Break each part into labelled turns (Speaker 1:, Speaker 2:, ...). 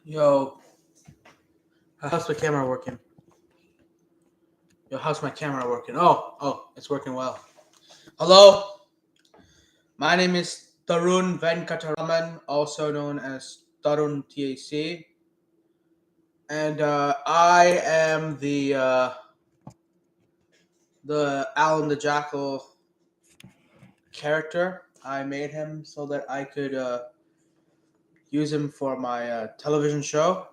Speaker 1: Yo, how's my camera working? Yo, how's my camera working? Oh, it's working well. Hello, my name is Tarun Venkataraman, also known as Tarun TAC, and I am the Alan the Jackal character. I made him so that I could use him for my television show.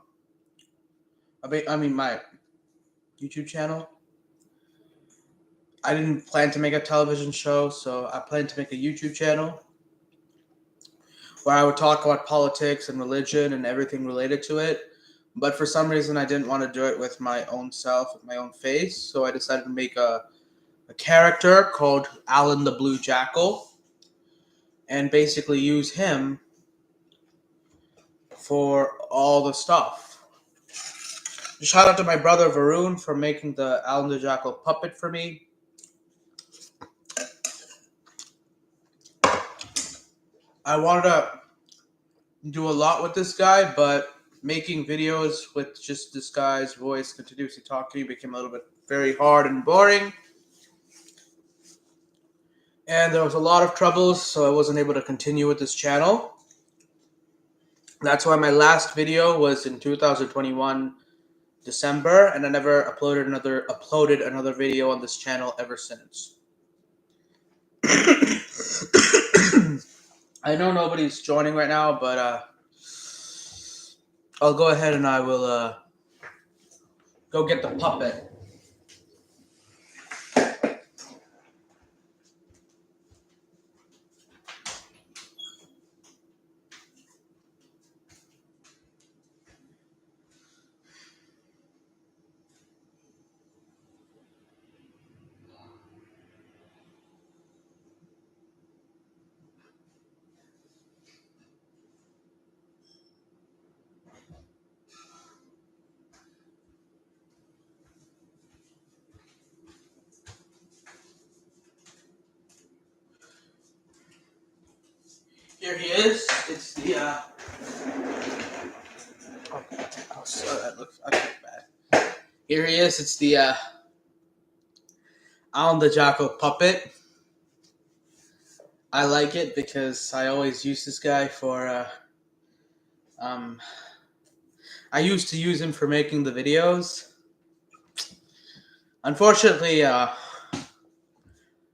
Speaker 1: I mean my YouTube channel. I didn't plan to make a television show, so I plan to make a YouTube channel where I would talk about politics and religion and everything related to it. But for some reason, I didn't want to do it with my own self, with my own face. So I decided to make a character called Alan the Blue Jackal and basically use him for all the stuff. Shout out to my brother Varun for making the Alan the Jackal puppet for me. I wanted to do a lot with this guy, but making videos with just this guy's voice continuously talking became a little bit very hard and boring. And there was a lot of troubles, so I wasn't able to continue with this channel. That's why my last video was in 2021 December, and I never uploaded another video on this channel ever since. I know nobody's joining right now, but I'll go ahead and I will go get the puppet. Here he is. It's the oh, so that looks bad. Here he is. It's the Alan the Jackal puppet. I like it because I always use this guy for I used to use him for making the videos. Unfortunately, I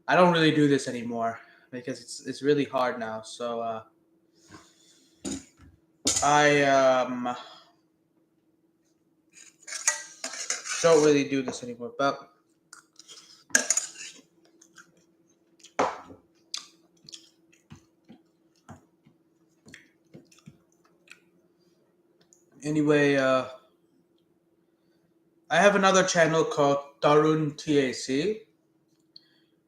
Speaker 1: don't really do this anymore because it's really hard now. So I don't really do this anymore. But anyway, I have another channel called Tarun TAC.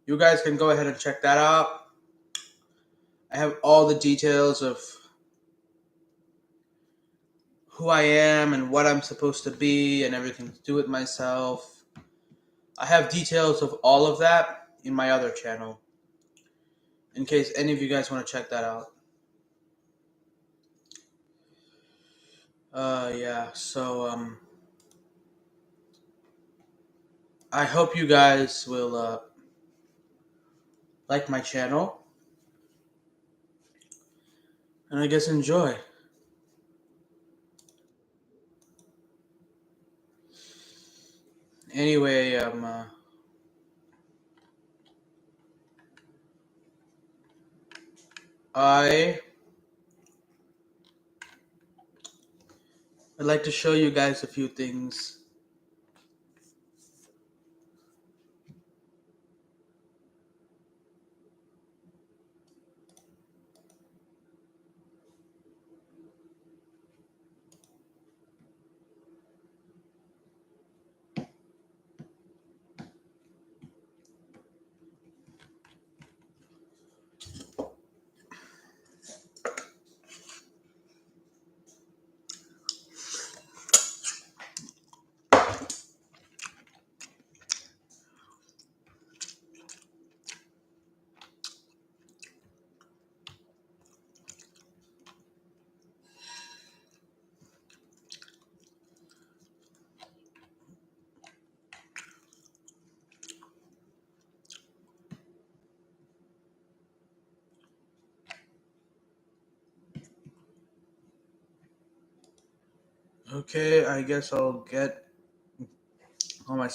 Speaker 1: You guys can go ahead and check that out. I have all the details of who I am and what I'm supposed to be and everything to do with myself. I have details of all of that in my other channel, in case any of you guys want to check that out. Yeah, so I hope you guys will like my channel, and I guess enjoy. Anyway, I'd like to show you guys a few things. Okay, I guess I'll get on my.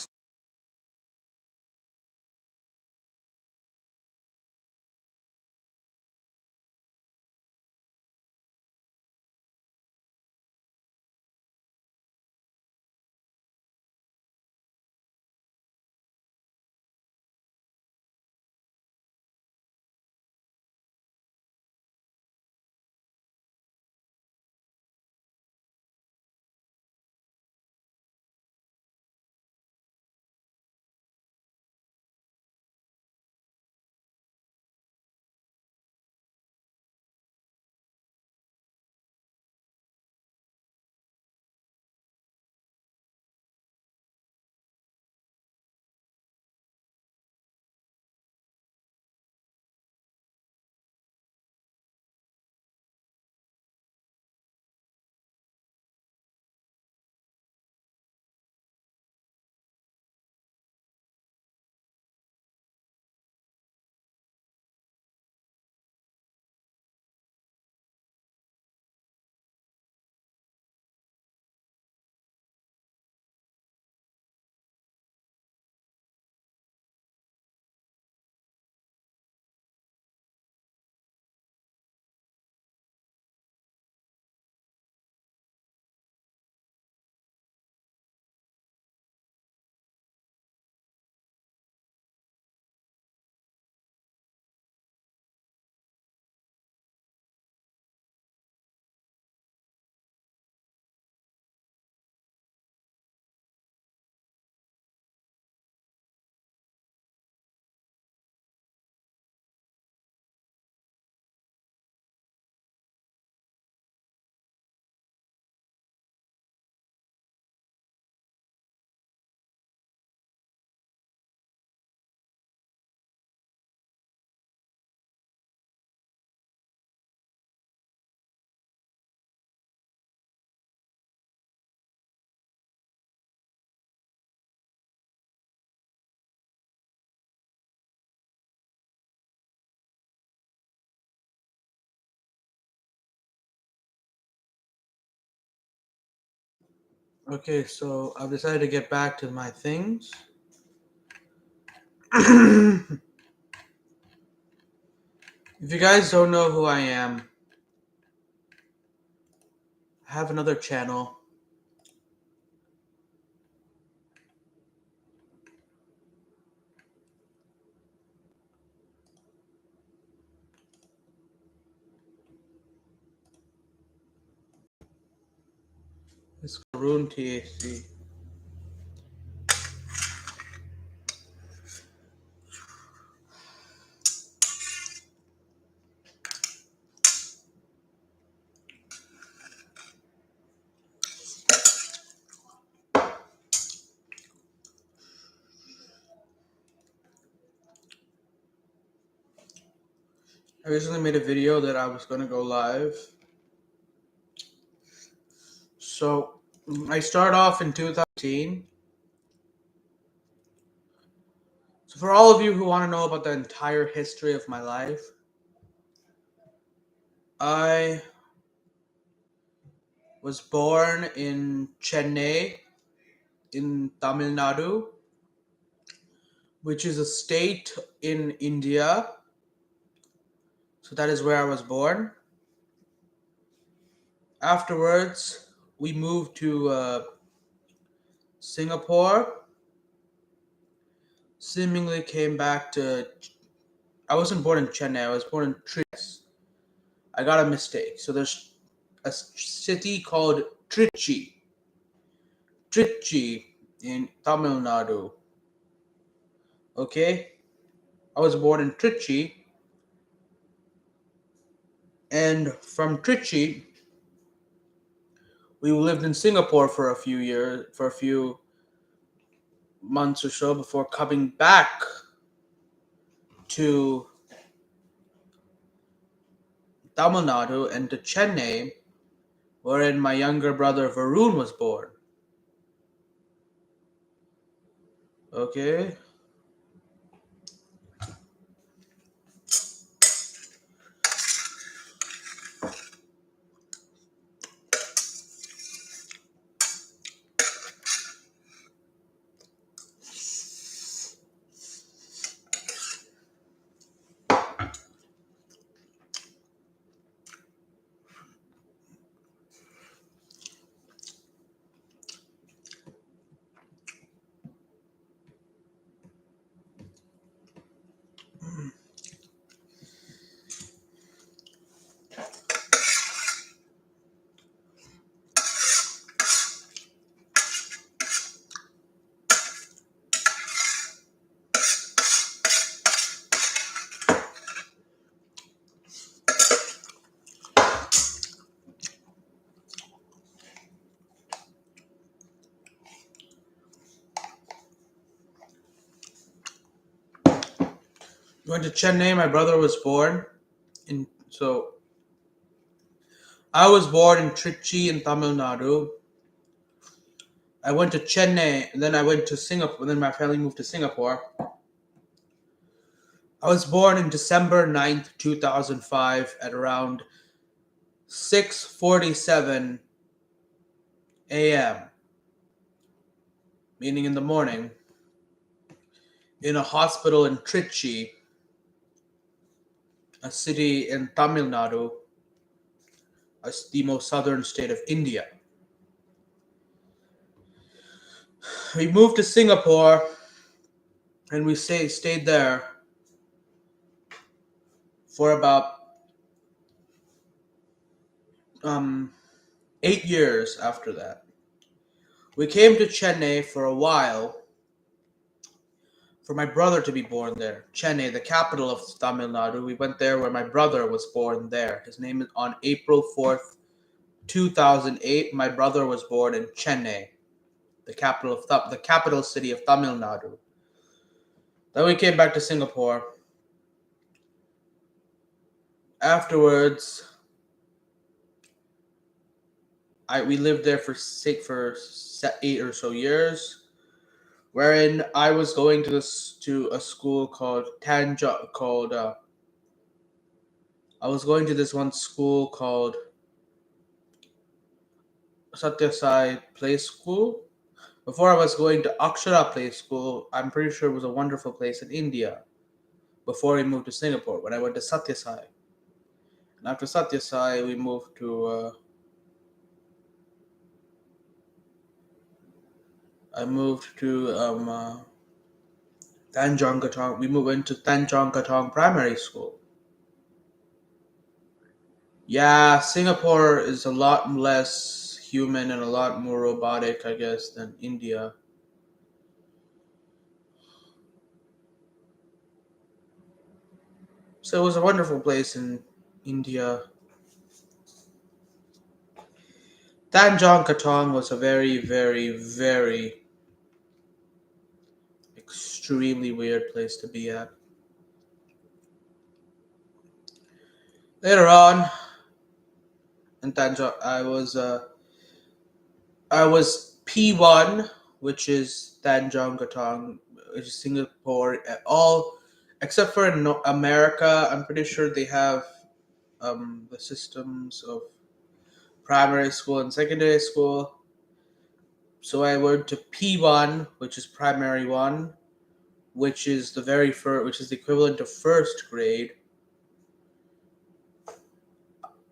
Speaker 1: Okay, so I've decided to get back to my things. If you guys don't know who I am, I have another channel. It's called Rune THC. I recently made a video that I was going to go live. So I started off in 2018. So for all of you who want to know about the entire history of my life, I was born in Chennai in Tamil Nadu, which is a state in India. So that is where I was born. Afterwards, we moved to Singapore. Seemingly came back to. I wasn't born in Chennai. I was born in Trichy. I got a mistake. So there's a city called Trichy in Tamil Nadu. Okay, I was born in Trichy, and from Trichy, we lived in Singapore for a few years, for a few months or so before coming back to Tamil Nadu and to Chennai, wherein my younger brother Varun was born. Okay. Went to Chennai. My brother was born in so I was born in Trichy in Tamil Nadu. I went to Chennai, and then I went to Singapore. Then my family moved to Singapore. I was born in December 9th, 2005, at around 6:47 a.m., meaning in the morning, in a hospital in Trichy, a city in Tamil Nadu, the most southern state of India. We moved to Singapore, and we stayed there for about um, 8 years after that. We came to Chennai for a while for my brother to be born there. Chennai, the capital of Tamil Nadu. We went there where my brother was born there. His name is on April 4th, 2008. My brother was born in Chennai, the capital city of Tamil Nadu. Then we came back to Singapore. Afterwards, we lived there for 8 or so years, wherein I was going to a school called Tanja called I was going to this one school called Satyasai Play School. Before I was going to Akshara Play School, I'm pretty sure it was a wonderful place in India. Before we moved to Singapore, when I went to Satyasai, and after Satyasai, we moved to I moved to Tanjong Katong. We moved into Tanjong Katong Primary School. Yeah, Singapore is a lot less human and a lot more robotic, I guess, than India. So it was a wonderful place in India. Tanjong Katong was a very, very, very extremely weird place to be at. Later on in Tanjong, I was P1, which is Tanjong Katong, which is Singapore. All except for in America, I'm pretty sure they have the systems of primary school and secondary school. So I went to P1, which is primary one, which is which is the equivalent of first grade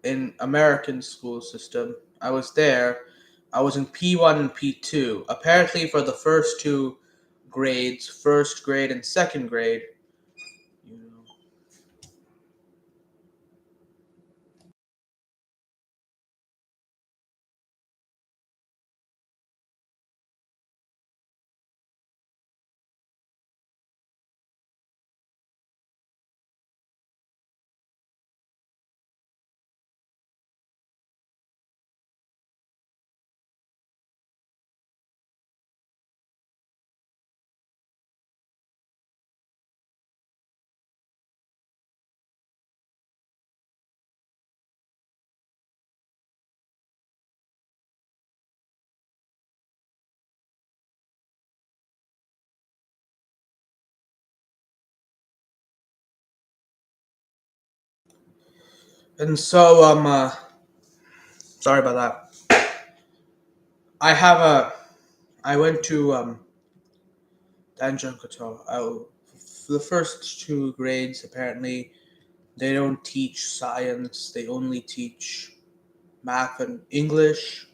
Speaker 1: in American school system. I was there. I was in P1 and P2. Apparently, for the first two grades, first grade and second grade, you know, and so sorry about that. I have a. I went to Tanjung Katong. For the first two grades, apparently, they don't teach science. They only teach math and English.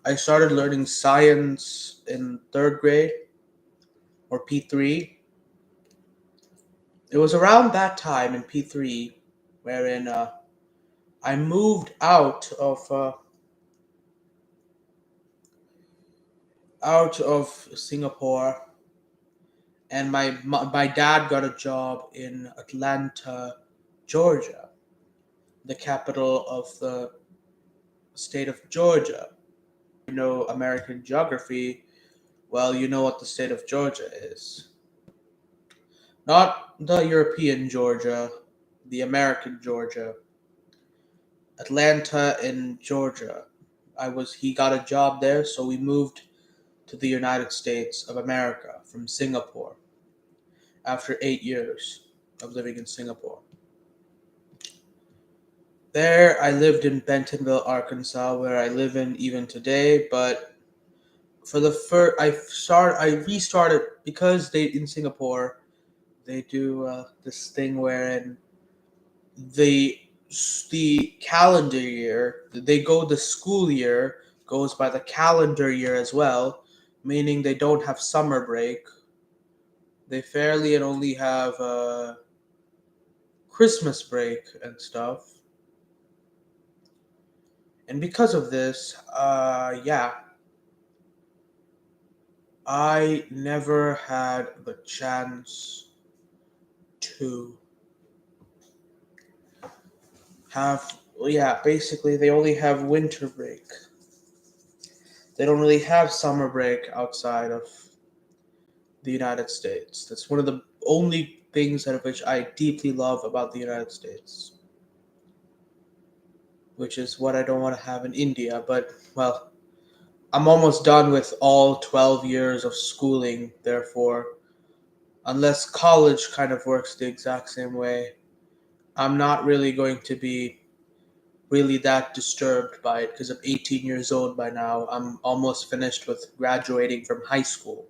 Speaker 1: I started learning science in third grade or P3. It was around that time in P3 wherein I moved out of Singapore, and my dad got a job in Atlanta, Georgia, the capital of the state of Georgia. You know American geography, well, you know what the state of Georgia is. Not the European Georgia, the American Georgia. Atlanta in Georgia. He got a job there, so we moved to the United States of America from Singapore after 8 years of living in Singapore. There, I lived in Bentonville, Arkansas, where I live in even today. But for the first, I restarted because they in Singapore they do this thing wherein the the calendar year they go the school year goes by the calendar year as well, meaning they don't have summer break. They fairly and only have Christmas break and stuff. And because of this, yeah, I never had the chance to have. Yeah, basically, they only have winter break. They don't really have summer break outside of the United States. That's one of the only things out of which I deeply love about the United States, which is what I don't want to have in India. But, well, I'm almost done with all 12 years of schooling, therefore, unless college kind of works the exact same way, I'm not really going to be really that disturbed by it because I'm 18 years old by now. I'm almost finished with graduating from high school.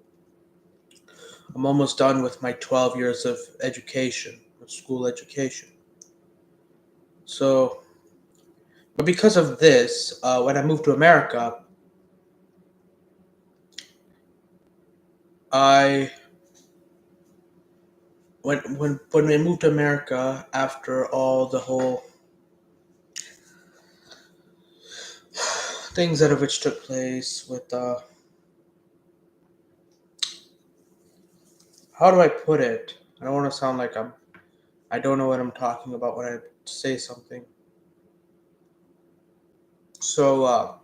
Speaker 1: I'm almost done with my 12 years of education, of school education. So, but because of this, when I moved to America, I when we moved to America after all the whole things that of which took place with how do I put it? I don't want to sound like I don't know what I'm talking about when I say something. So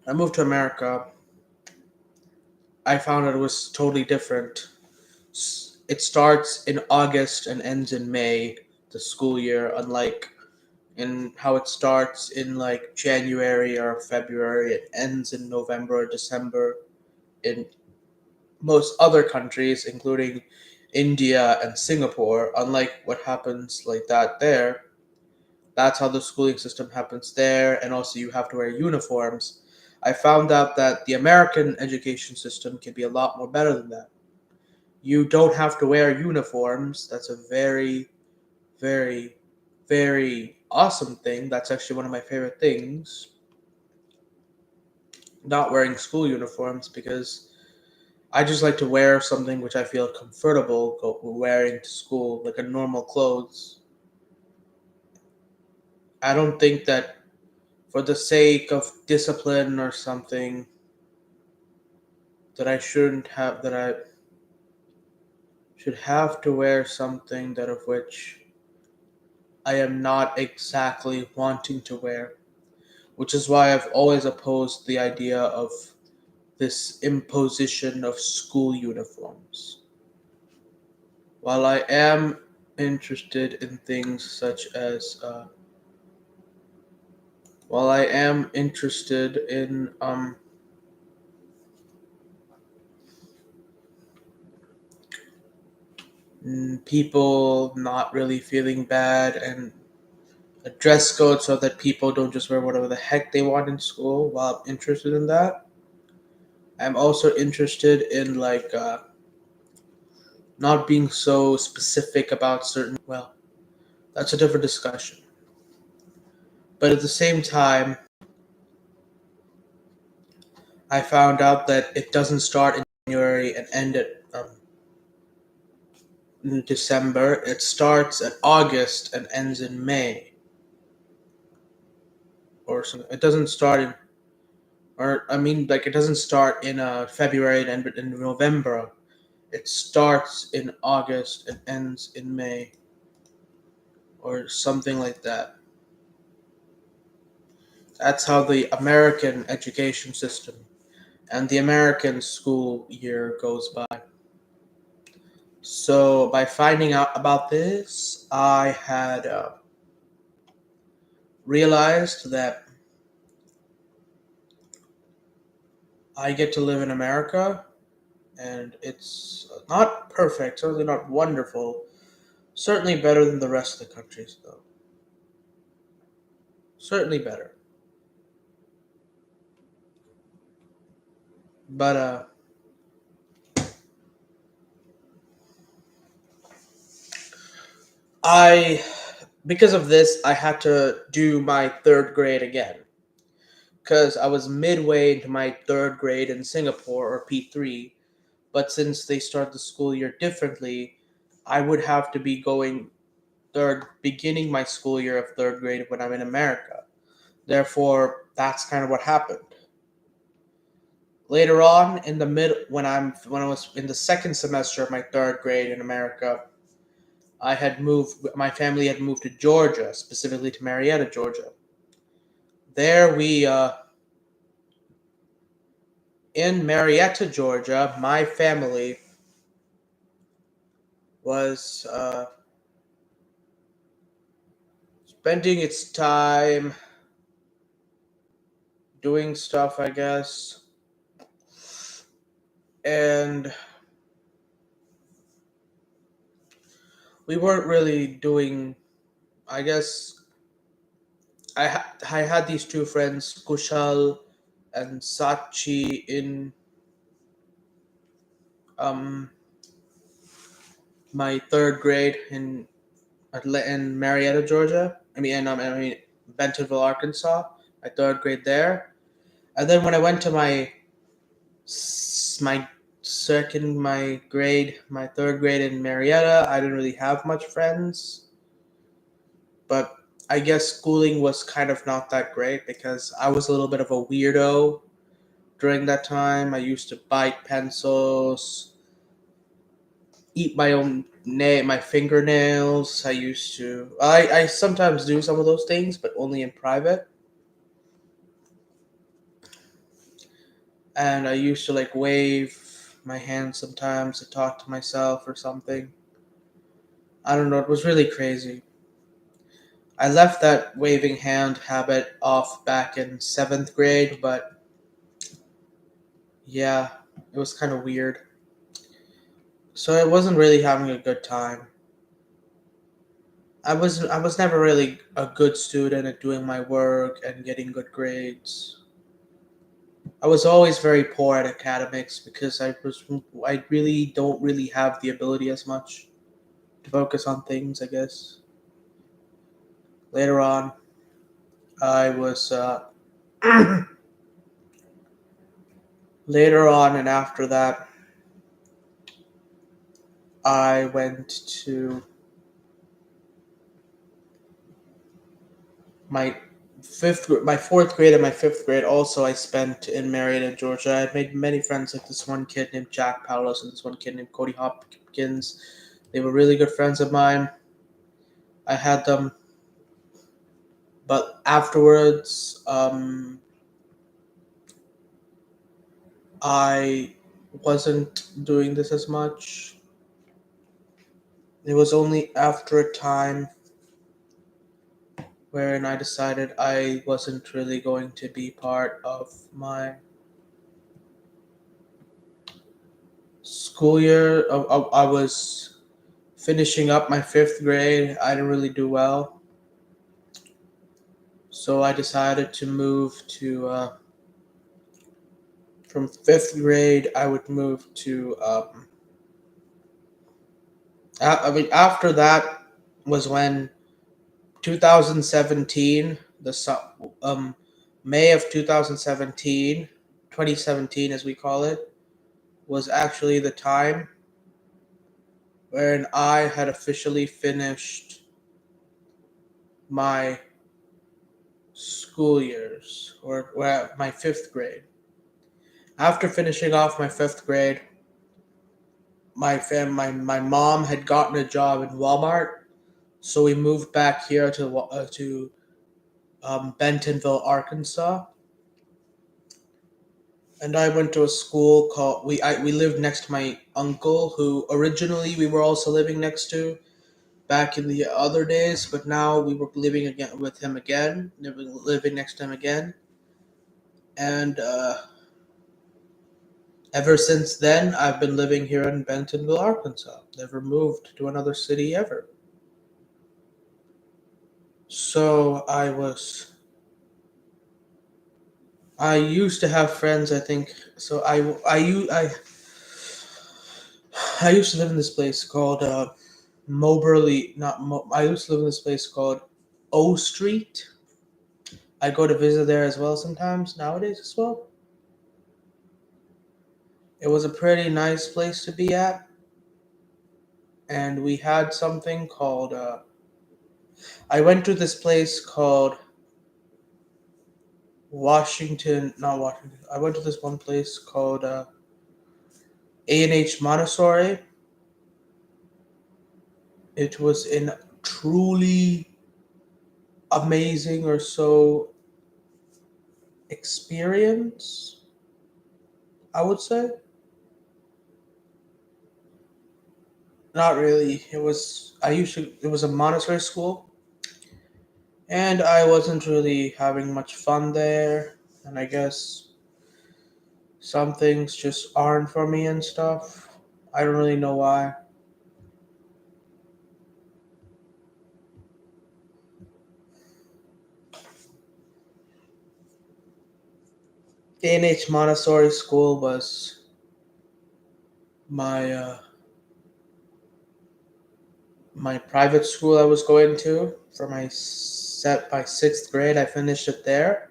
Speaker 1: I moved to America. I found that it was totally different. It starts in August and ends in May, the school year, unlike in how it starts in like January or February, it ends in November or December in most other countries, including India and Singapore. Unlike what happens like that there, that's how the schooling system happens there, and also you have to wear uniforms. I found out that the American education system can be a lot more better than that. You don't have to wear uniforms. That's a very, very, very awesome thing. That's actually one of my favorite things. Not wearing school uniforms because I just like to wear something which I feel comfortable wearing to school, like a normal clothes. I don't think that for the sake of discipline or something that I should have to wear something that of which I am not exactly wanting to wear, which is why I've always opposed the idea of this imposition of school uniforms. While I am interested in things such as, while I am interested in people not really feeling bad and a dress code so that people don't just wear whatever the heck they want in school, while I'm interested in that, I'm also interested in like not being so specific about certain. Well, that's a different discussion. But at the same time, I found out that it doesn't start in January and end at in December. It starts at August and ends in May or something. It doesn't start in, or I mean, like it doesn't start in February and end in November. It starts in August and ends in May or something like that. That's how the American education system and the American school year goes by. So by finding out about this, I had realized that I get to live in America, and it's not perfect, certainly not wonderful, certainly better than the rest of the countries, though. Certainly better. But I, because of this, I had to do my third grade again. Because I was midway into my third grade in Singapore, or P3, but since they start the school year differently, I would have to be beginning my school year of third grade when I'm in America. Therefore, that's kind of what happened. Later on, in the mid when I was in the second semester of my third grade in America, I had moved. My family had moved to Georgia, specifically to Marietta, Georgia. There we in Marietta, Georgia, my family was spending its time doing stuff, I guess, and we weren't really doing. I guess I had these two friends, Kushal and Sachi, in um my third grade in Marietta, Georgia. I mean Bentonville, Arkansas. My third grade there, and then when I went to my my third grade in Marietta, I didn't really have much friends. But I guess schooling was kind of not that great because I was a little bit of a weirdo during that time. I used to bite pencils, eat my fingernails. I sometimes do some of those things, but only in private. And I used to like wave my hand sometimes to talk to myself or something. I don't know. It was really crazy. I left that waving hand habit off back in seventh grade, but yeah, it was kind of weird. So I wasn't really having a good time. I was never really a good student at doing my work and getting good grades. I was always very poor at academics because I really don't really have the ability as much to focus on things, I guess. Later on, I was later on and after that, I went to my my fourth grade and my fifth grade. Also, I spent in Marietta, Georgia. I made many friends, like this one kid named Jack Paulus and this one kid named Cody Hopkins. They were really good friends of mine. I had them, but afterwards, I wasn't doing this as much. It was only after a time wherein I decided I wasn't really going to be part of my school year. I was finishing up my fifth grade. I didn't really do well, so I decided to move to from fifth grade. I would move to I mean after that was when 2017 May of 2017, 2017 as we call it, was actually the time wherein I had officially finished my school years, or well, my fifth grade. After finishing off my fifth grade, my mom had gotten a job in Walmart, so we moved back here to Bentonville, Arkansas, and I went to a school called we lived next to my uncle, who originally we were also living next to back in the other days, but now we were living again with him again, living next to him again, and ever since then I've been living here in Bentonville, Arkansas. Never moved to another city ever. So I used to have friends. I think so. I used to live in this place called Moberly. Not I used to live in this place called O Street. I go to visit there as well sometimes nowadays as well. It was a pretty nice place to be at, and we had something called. I went to this place called Washington. Not Washington. I went to this one place called A&H Montessori. It was in truly amazing or so experience, I would say. Not really. It was a Montessori school, and I wasn't really having much fun there, and I guess some things just aren't for me and stuff. I don't really know why. A&H Montessori school was my my private school I was going to for my 6th grade. I finished it there.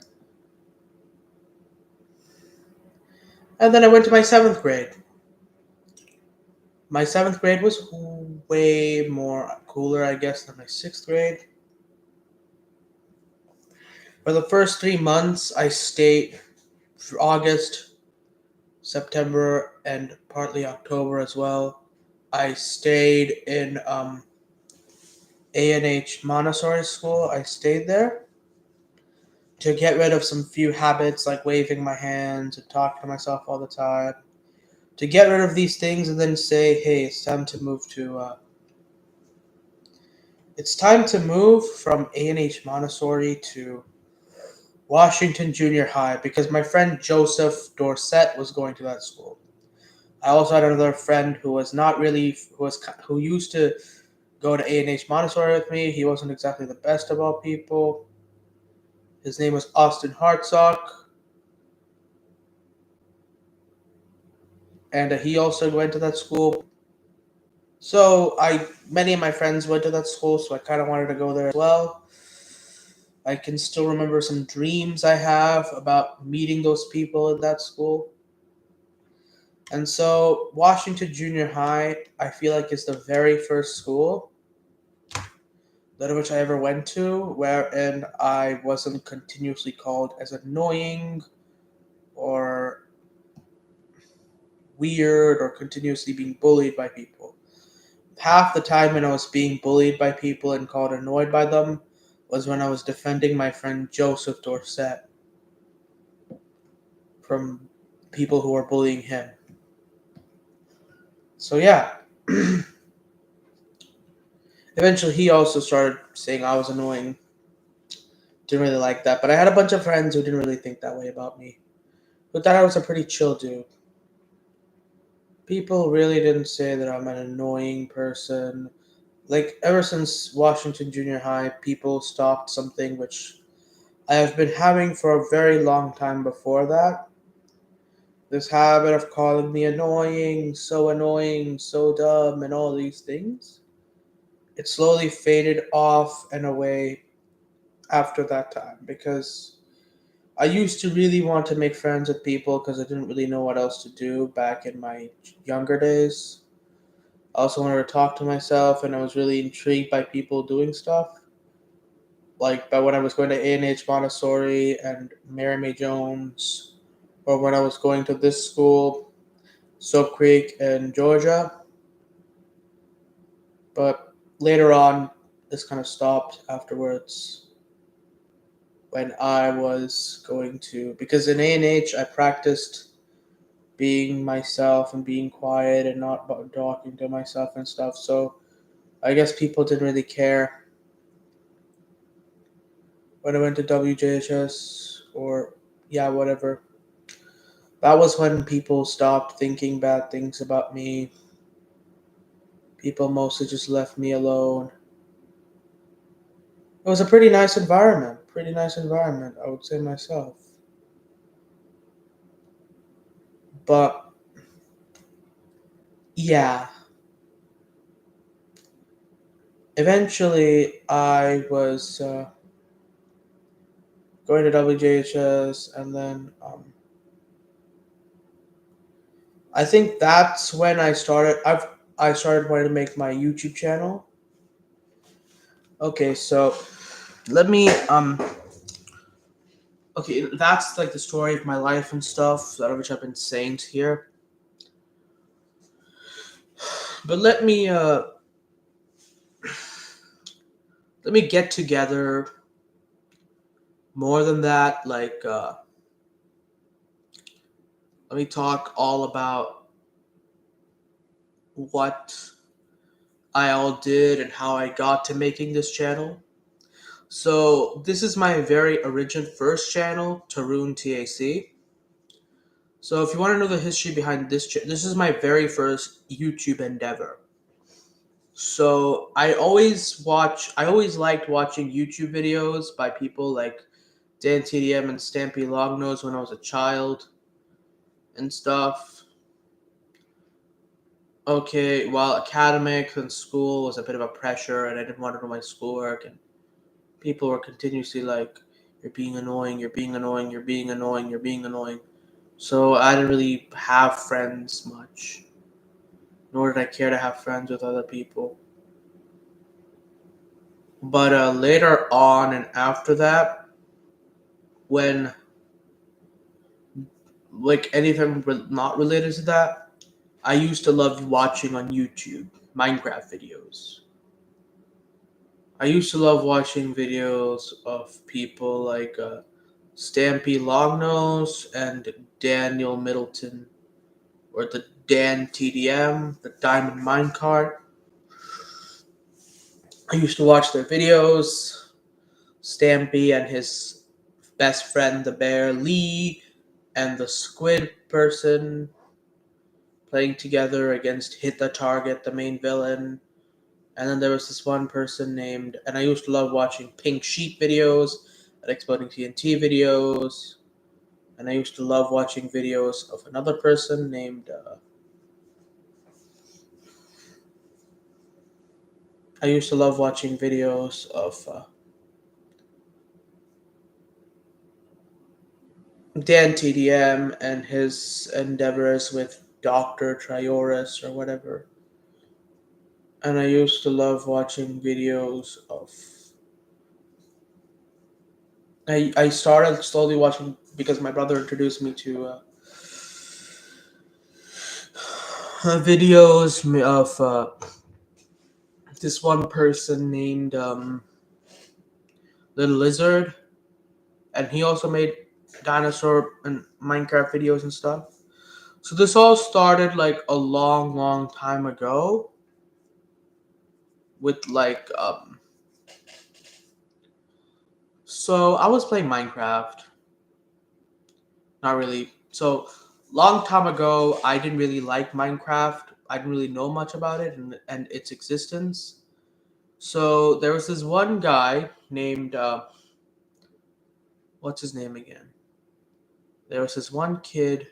Speaker 1: And then I went to my 7th grade. My 7th grade was way more cooler, I guess, than my 6th grade. For the first 3 months, I stayed for August, September, and partly October as well. I stayed in A&H Montessori school. I stayed there to get rid of some few habits like waving my hands and talking to myself all the time. To get rid of these things and then say, hey, it's time to move from A&H Montessori to Washington Junior High because my friend Joseph Dorset was going to that school. I also had another friend who was not really who used to go to A&H Montessori with me. He wasn't exactly the best of all people. His name was Austin Hartsock, and he also went to that school. So I many of my friends went to that school, so I kind of wanted to go there as well. I can still remember some dreams I have about meeting those people in that school. And so Washington Junior High, I feel like is the very first school that which I ever went to, wherein I wasn't continuously called as annoying or weird or continuously being bullied by people. Half the time when I was being bullied by people and called annoyed by them was when I was defending my friend Joseph Dorset from people who were bullying him. So yeah, eventually he also started saying I was annoying. Didn't really like that, but I had a bunch of friends who didn't really think that way about me. But thought I was a pretty chill dude. People really didn't say that I'm an annoying person. Like ever since Washington Junior High, people stopped something which I have been having for a very long time before that. This habit of calling me annoying, so dumb, and all these things. It slowly faded off and away after that time because I used to really want to make friends with people because I didn't really know what else to do back in my younger days. I also wanted to talk to myself, and I was really intrigued by people doing stuff. Like by when I was going to A&H Montessori and Mary May Jones, or when I was going to this school, Soap Creek in Georgia. But later on, this kind of stopped afterwards when I was going to because in A&H I practiced. being myself and being quiet and not talking to myself and stuff. So I guess people didn't really care when I went to WJHS or yeah, whatever. That was when people stopped thinking bad things about me. People mostly just left me alone. It was a pretty nice environment. Pretty nice environment, I would say myself. But yeah, eventually I was going to WJHS, and then I think that's when I started wanting to make my YouTube channel. Okay, so let me okay, that's like the story of my life and stuff that which I've been saying here. But let me get together more than that. Let me talk all about what I all did and how I got to making this channel. So this is my very original first channel, Tarun TAC. So if you want to know the history behind this is my very first YouTube endeavor. So I always liked watching YouTube videos by people like Dan TDM and Stampy Longnose when I was a child and stuff. Okay, while academics and school was a bit of a pressure and I didn't want to do my schoolwork, and people were continuously like, you're being annoying, you're being annoying, you're being annoying, you're being annoying. So I didn't really have friends much, nor did I care to have friends with other people. But later on and after that, when like anything not related to that, I used to love watching on YouTube Minecraft videos. I used to love watching videos of people like Stampy Longnose and Daniel Middleton, or the Dan TDM, the Diamond Minecart. I used to watch their videos. Stampy and his best friend, the bear Lee, and the squid person playing together against Hit the Target, the main villain. And then there was this one person named, and I used to love watching Pink Sheep videos and Exploding TNT videos. And I used to love watching videos of another person named, I used to love watching videos of Dan TDM and his endeavors with Dr. Trioris or whatever. And I used to love watching videos of. I started slowly watching because my brother introduced me to videos of this one person named Little Lizard, and he also made dinosaur and Minecraft videos and stuff. So this all started like a long, long time ago with so I was playing Minecraft. Not really. So long time ago, I didn't really like Minecraft. I didn't really know much about it and its existence. So there was this one guy named what's his name again? There was this one kid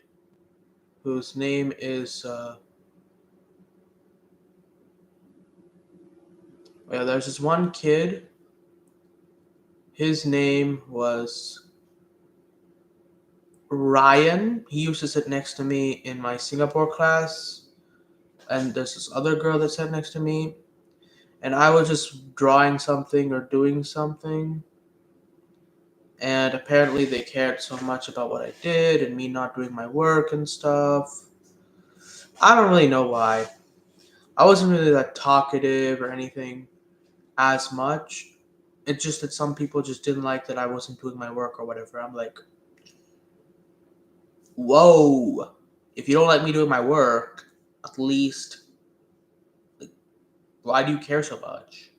Speaker 1: whose name is well, there's this one kid. His name was Ryan. He used to sit next to me in my Singapore class, and there's this other girl that sat next to me, and I was just drawing something or doing something, and apparently they cared so much about what I did and me not doing my work and stuff. I don't really know why. I wasn't really that talkative or anything as much. It's just that some people just didn't like that I wasn't doing my work or whatever. I'm like, whoa. If you don't like me doing my work, at least, like, why do you care so much?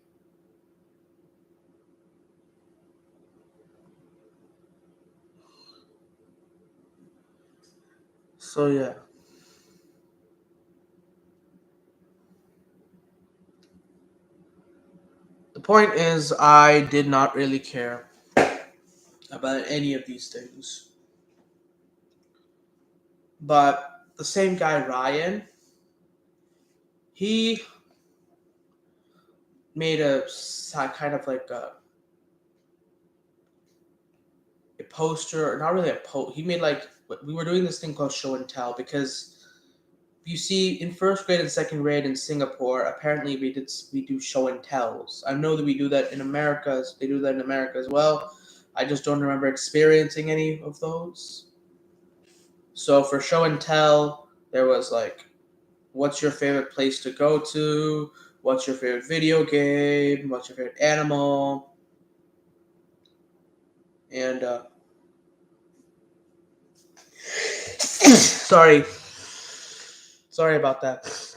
Speaker 1: So yeah. The point is, I did not really care about any of these things. But the same guy, Ryan, he made kind of like a poster, or not really a post. He made like, we were doing this thing called show and tell, because you see in first grade and second grade in Singapore, apparently we do show and tells. I know that we do that in America. They do that in America as well. I just don't remember experiencing any of those. So for show and tell, there was like, what's your favorite place to go to? What's your favorite video game? What's your favorite animal? And sorry, sorry about that.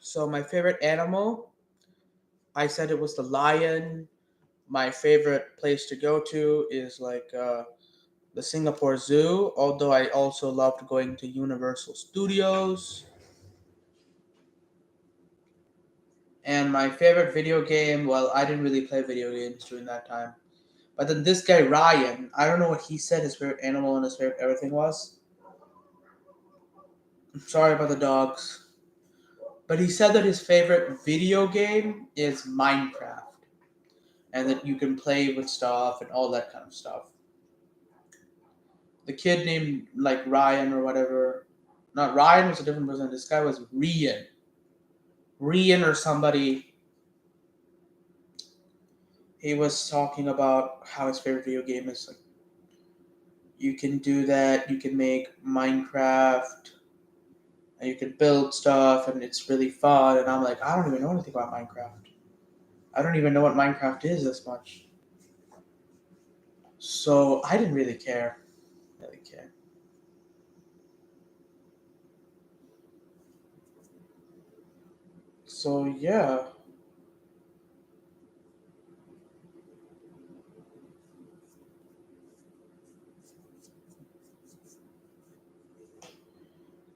Speaker 1: So my favorite animal, I said it was the lion. My favorite place to go to is like the Singapore Zoo, although I also loved going to Universal Studios. And my favorite video game, well, I didn't really play video games during that time. But then this guy, Ryan, I don't know what he said his favorite animal and his favorite everything was. I'm sorry about the dogs. But he said that his favorite video game is Minecraft. And that you can play with stuff and all that kind of stuff. The kid named like Ryan or whatever. Not Ryan was a different person. This guy was Rian. Rian or somebody. He was talking about how his favorite video game is like, you can do that. You can make Minecraft. And you can build stuff, and it's really fun. And I'm like, I don't even know anything about Minecraft. I don't even know what Minecraft is this much. So I didn't really care. Really care. So yeah.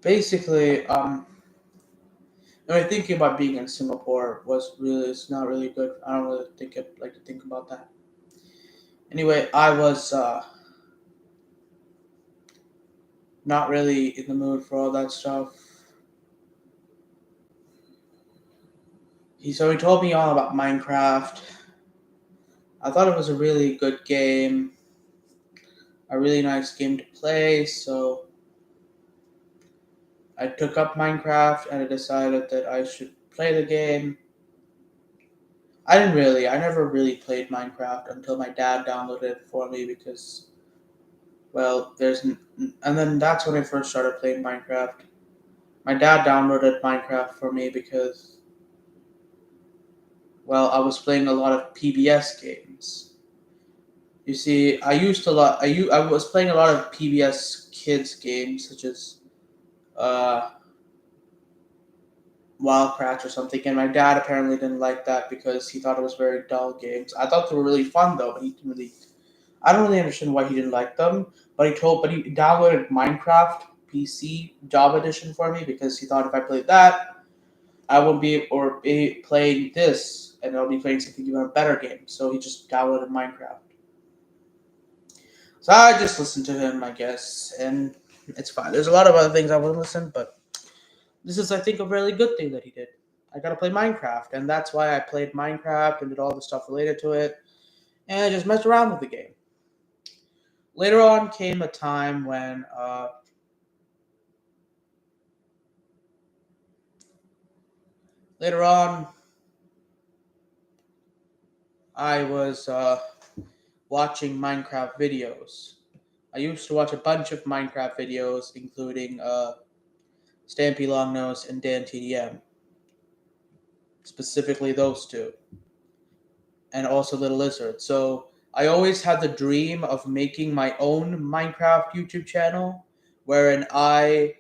Speaker 1: Basically, thinking about being in Singapore was really, it's not really good. I don't really like to think about that. Anyway, I was not really in the mood for all that stuff. He told me all about Minecraft. I thought it was a really good game, a really nice game to play. So I took up Minecraft and I decided that I should play the game. I never really played Minecraft until my dad downloaded it for me because, well, and then that's when I first started playing Minecraft. My dad downloaded Minecraft for me because, well, I was playing a lot of PBS games. You see, I was playing a lot of PBS kids games such as uh, Wildcrafts or something, and my dad apparently didn't like that because he thought it was very dull games. I thought they were really fun though, but he didn't really. I don't really understand why he didn't like them, but he downloaded Minecraft PC Java Edition for me because he thought if I played that, I would be playing this, and I'll be playing something even better game. So he just downloaded Minecraft. So I just listened to him, I guess, and it's fine. There's a lot of other things I would listen, but this is, I think, a really good thing that he did. I got to play Minecraft, and that's why I played Minecraft and did all the stuff related to it, and I just messed around with the game. Later on came a time when later on I was watching Minecraft videos. I used to watch a bunch of Minecraft videos, including Stampy Longnose and Dan TDM, specifically those two, and also Little Lizard. So I always had the dream of making my own Minecraft YouTube channel, wherein I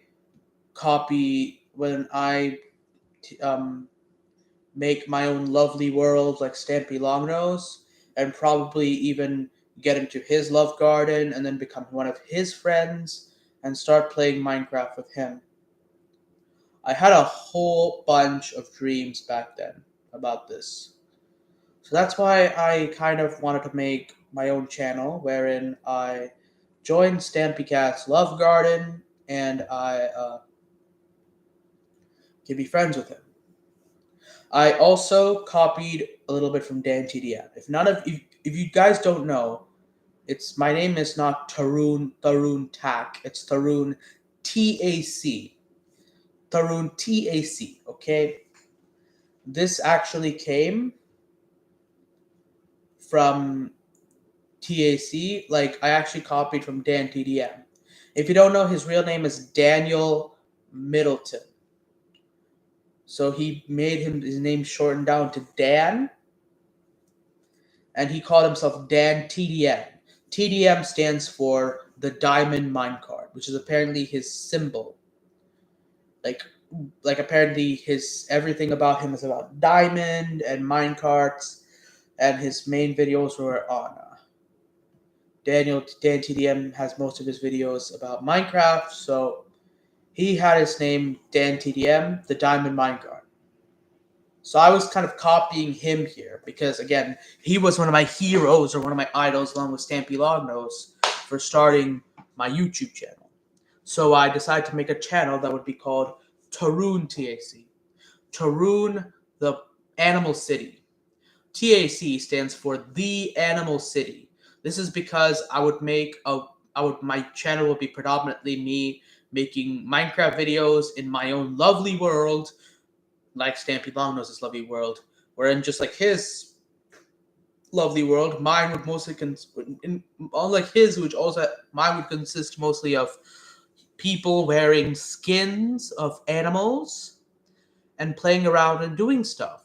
Speaker 1: make my own lovely world like Stampy Longnose, and probably even get into his love garden and then become one of his friends and start playing Minecraft with him. I had a whole bunch of dreams back then about this. So that's why I kind of wanted to make my own channel wherein I joined Stampy Cat's Love Garden and I can be friends with him. I also copied a little bit from Dan TDM. If you guys don't know, my name is not Tarun Tak. It's Tarun TAC. Tarun TAC. Okay. This actually came from TAC. Like I actually copied from Dan TDM. If you don't know, his real name is Daniel Middleton. So he made his name shortened down to Dan, and he called himself Dan TDM. TDM stands for the Diamond Minecart, which is apparently his symbol. Like apparently his everything about him is about diamond and minecarts, and his main videos were on Dan TDM has most of his videos about Minecraft, so he had his name Dan TDM, the Diamond Minecart. So I was kind of copying him here because, again, he was one of my heroes or one of my idols, along with Stampy Longnose, for starting my YouTube channel. So I decided to make a channel that would be called Tarun TAC. Tarun, the Animal City. TAC stands for The Animal City. This is because my channel would be predominantly me making Minecraft videos in my own lovely world, like Stampy Longnose's lovely world, wherein just like his lovely world, mine would mostly unlike his, which also mine would consist mostly of people wearing skins of animals and playing around and doing stuff.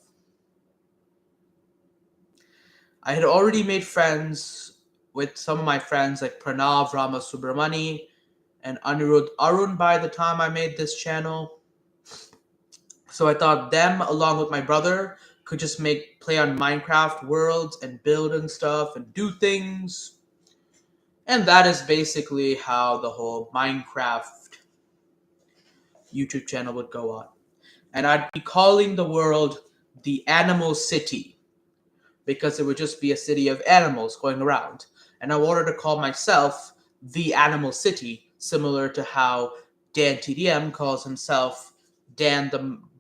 Speaker 1: I had already made friends with some of my friends like Pranav Ramasubramani and Anirudh Arun by the time I made this channel. So I thought them, along with my brother, could just play on Minecraft worlds and build and stuff and do things. And that is basically how the whole Minecraft YouTube channel would go on. And I'd be calling the world the Animal City, because it would just be a city of animals going around. And I wanted to call myself the Animal City, similar to how Dan TDM calls himself Dan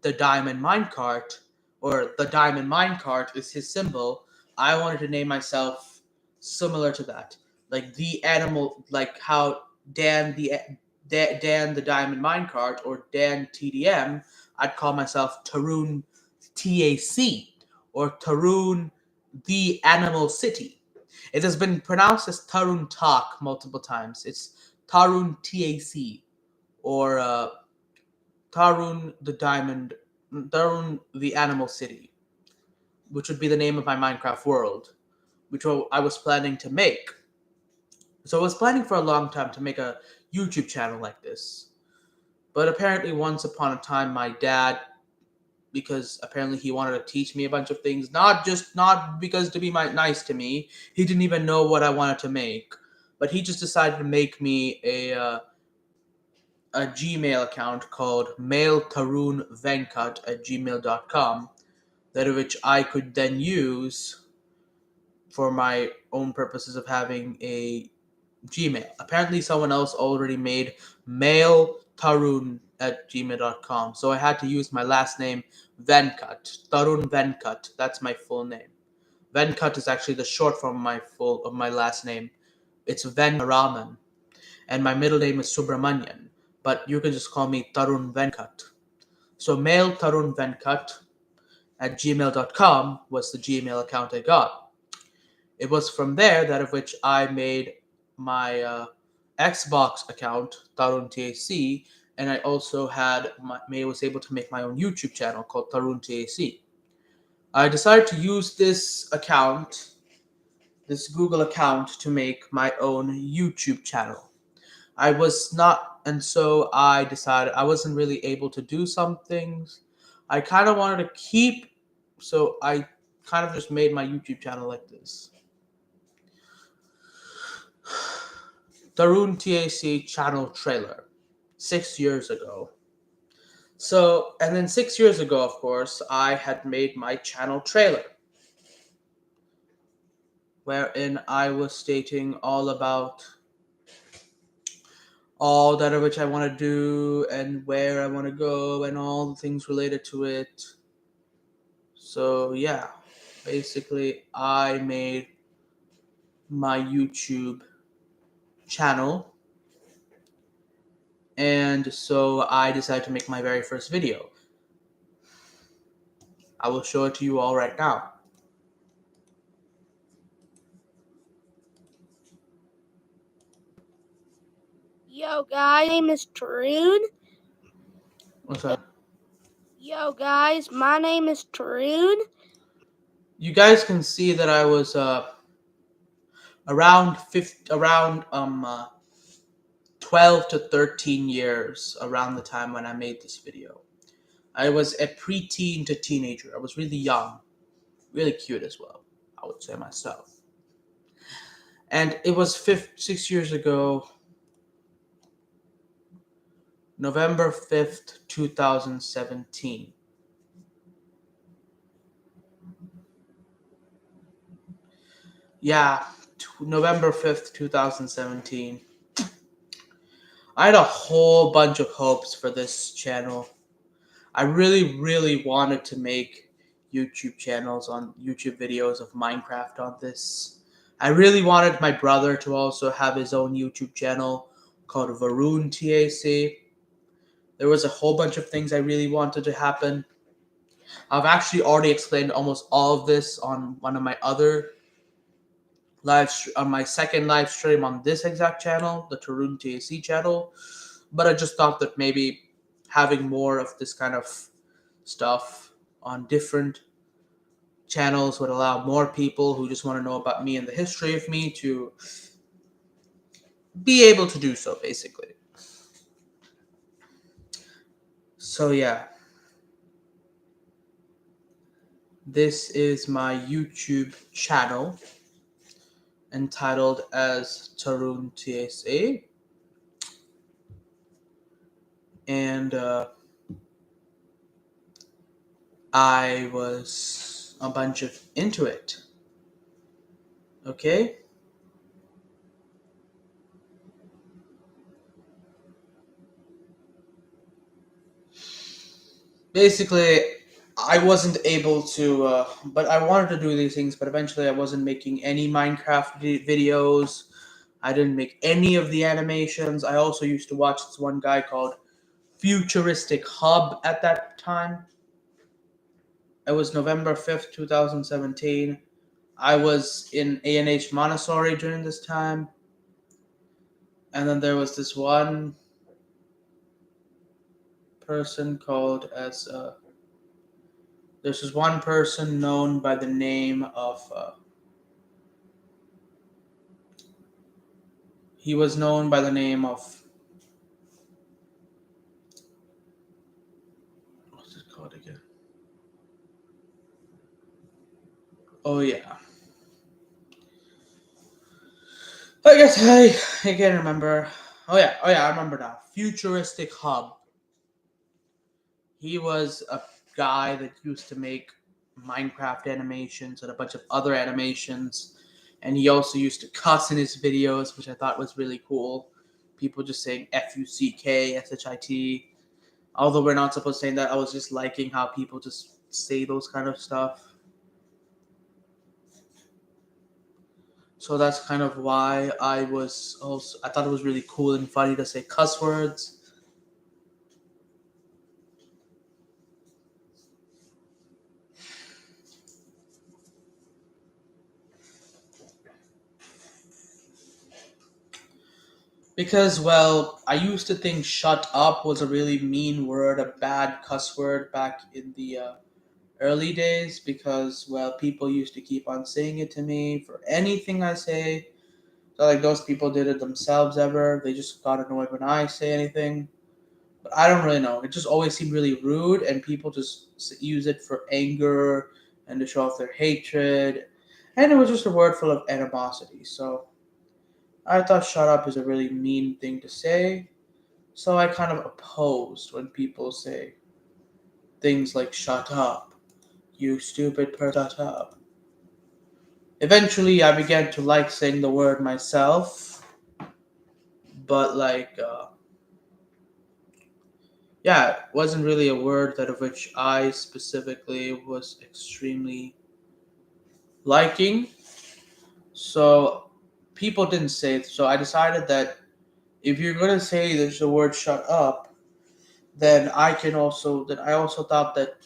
Speaker 1: the Diamond Minecart, or the Diamond Minecart is his symbol. I wanted to name myself similar to that, like the animal, like how Dan the Diamond Minecart or Dan TDM. I'd call myself Tarun TAC or Tarun the Animal City. It has been pronounced as Tarun Tak multiple times. It's Tarun TAC or Tarun the Animal City, which would be the name of my Minecraft world, which I was planning to make. So I was planning for a long time to make a YouTube channel like this. But apparently once upon a time my dad, because apparently he wanted to teach me a bunch of things, not because to be nice to me. He didn't even know what I wanted to make, but he just decided to make me a Gmail account called mailtarunvenkat@gmail.com, that which I could then use for my own purposes of having a Gmail. Apparently someone else already made mailtarun@gmail.com, so I had to use my last name, Venkat. Tarun Venkat. That's my full name. Venkat is actually the short form of my last name. It's Venkaraman. And my middle name is Subramanian, but you can just call me Tarun Venkat. So mailtarunvenkat@gmail.com was the Gmail account I got. It was from there that of which I made my Xbox account, Tarun TAC, and I also was able to make my own YouTube channel called Tarun TAC. I decided to use this account, this Google account, to make my own YouTube channel. I was not, and so I decided I wasn't really able to do some things. I kind of wanted to keep, so I kind of just made my YouTube channel like this. Tarun TAC channel trailer, 6 years ago. So, and then 6 years ago, of course, I had made my channel trailer, wherein I was stating all about all that of which I want to do and where I want to go and all the things related to it. So, yeah, basically, I made my YouTube channel, and so I decided to make my very first video. I will show it to you all right now.
Speaker 2: Yo guys, my name is Tarun.
Speaker 1: What's that?
Speaker 2: Yo guys, my name is Tarun.
Speaker 1: You guys can see that I was around 12 to 13 years around the time when I made this video. I was a preteen to teenager. I was really young, really cute as well, I would say myself. And it was 6 years ago, November 5th, 2017. Yeah, November 5th, 2017. I had a whole bunch of hopes for this channel. I really, really wanted to make YouTube channels on YouTube videos of Minecraft on this. I really wanted my brother to also have his own YouTube channel called Varun TAC. There was a whole bunch of things I really wanted to happen. I've actually already explained almost all of this on one of my other on my second live stream on this exact channel, the Tarun TAC channel. But I just thought that maybe having more of this kind of stuff on different channels would allow more people who just want to know about me and the history of me to be able to do so, basically. So, yeah. This is my YouTube channel entitled as Tarun TSA. And I was a bunch of into it. Okay? Basically, I wasn't able to, but I wanted to do these things, but eventually I wasn't making any Minecraft videos. I didn't make any of the animations. I also used to watch this one guy called Futuristic Hub at that time. It was November 5th, 2017. I was in A&H Montessori during this time. And then there was this one person called as there's this one person known by the name of he was known by the name of what's it called again? Oh yeah, I guess I can't remember. Oh yeah, I remember now. Futuristic Hub. He was a guy that used to make Minecraft animations and a bunch of other animations, and he also used to cuss in his videos, which I thought was really cool. People just saying FUCK, SHIT. Although we're not supposed to say that, I was just liking how people just say those kind of stuff. So that's kind of why I thought it was really cool and funny to say cuss words. Because, well, I used to think shut up was a really mean word, a bad cuss word back in the early days because, well, people used to keep on saying it to me for anything I say. So like those people did it themselves ever. They just got annoyed when I say anything. But I don't really know. It just always seemed really rude, and people just use it for anger and to show off their hatred. And it was just a word full of animosity. So I thought "shut up" is a really mean thing to say. So I kind of opposed when people say things like "shut up," "you stupid person, shut up." Eventually, I began to like saying the word myself, but yeah, it wasn't really a word that of which I specifically was extremely liking. So people didn't say it. So I decided that if you're gonna say there's the word "shut up," then I also thought that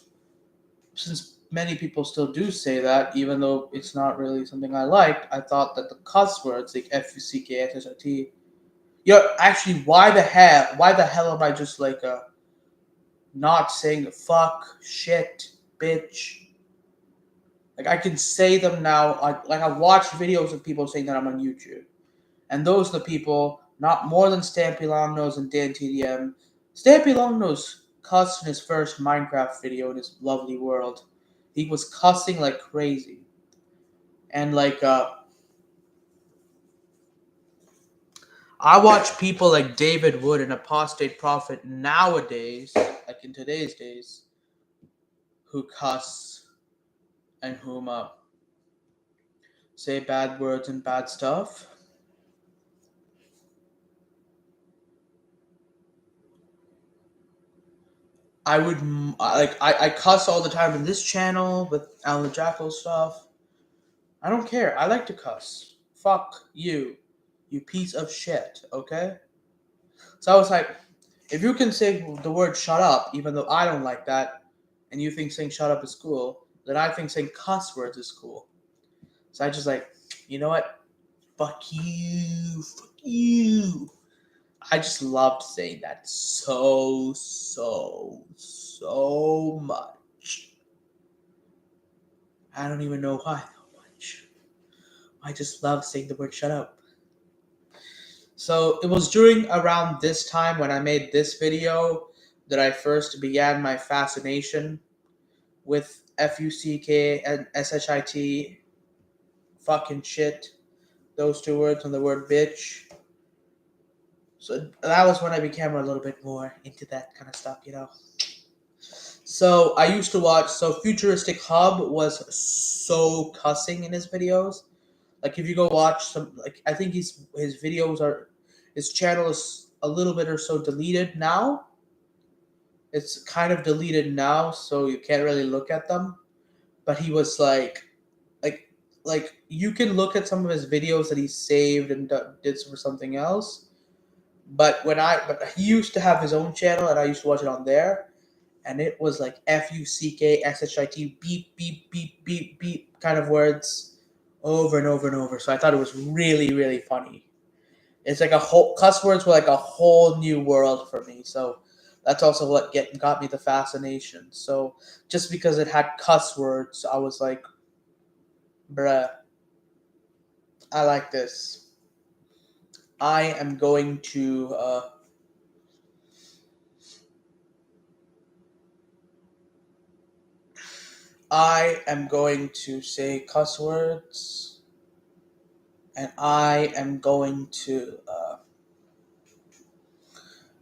Speaker 1: since many people still do say that, even though it's not really something I liked, I thought that the cuss words like FUCKSSRT. Actually, why the hell am I just not saying the fuck, shit, bitch? Like I can say them now. I watch videos of people saying that I'm on YouTube, and those are the people, not more than Stampy Longnose and Dan TDM. Stampy Longnose cussed in his first Minecraft video in his lovely world. He was cussing like crazy, and I watch people like David Wood and Apostate Prophet nowadays, like in today's days, who cuss and whom say bad words and bad stuff. I cuss all the time in this channel with Alan the Jackal stuff. I don't care. I like to cuss. Fuck you, you piece of shit. Okay. So I was like, if you can say the word "shut up," even though I don't like that, and you think saying "shut up" is cool, then I think saying cuss words is cool. So I just like, you know what? Fuck you. Fuck you. I just loved saying that so much. I don't even know why so much. I just love saying the word "shut up." So it was during around this time when I made this video that I first began my fascination with FUCK and SHIT, fucking shit, those two words and the word bitch. So that was when I became a little bit more into that kind of stuff. So I used to watch. So Futuristic Hub was so cussing in his videos. Like if you go watch some, like I think his videos are, his channel is a little bit or so deleted now. It's kind of deleted now, so you can't really look at them. But he was like, you can look at some of his videos that he saved and did for something else. But he used to have his own channel, and I used to watch it on there, and it was like FUCKSHIT beep beep beep beep beep kind of words over and over and over. So I thought it was really really funny. It's like a whole cuss words were like a whole new world for me. So that's also what got me the fascination. So just because it had cuss words, I was like, bruh, I like this. I am going to say cuss words, and I am going to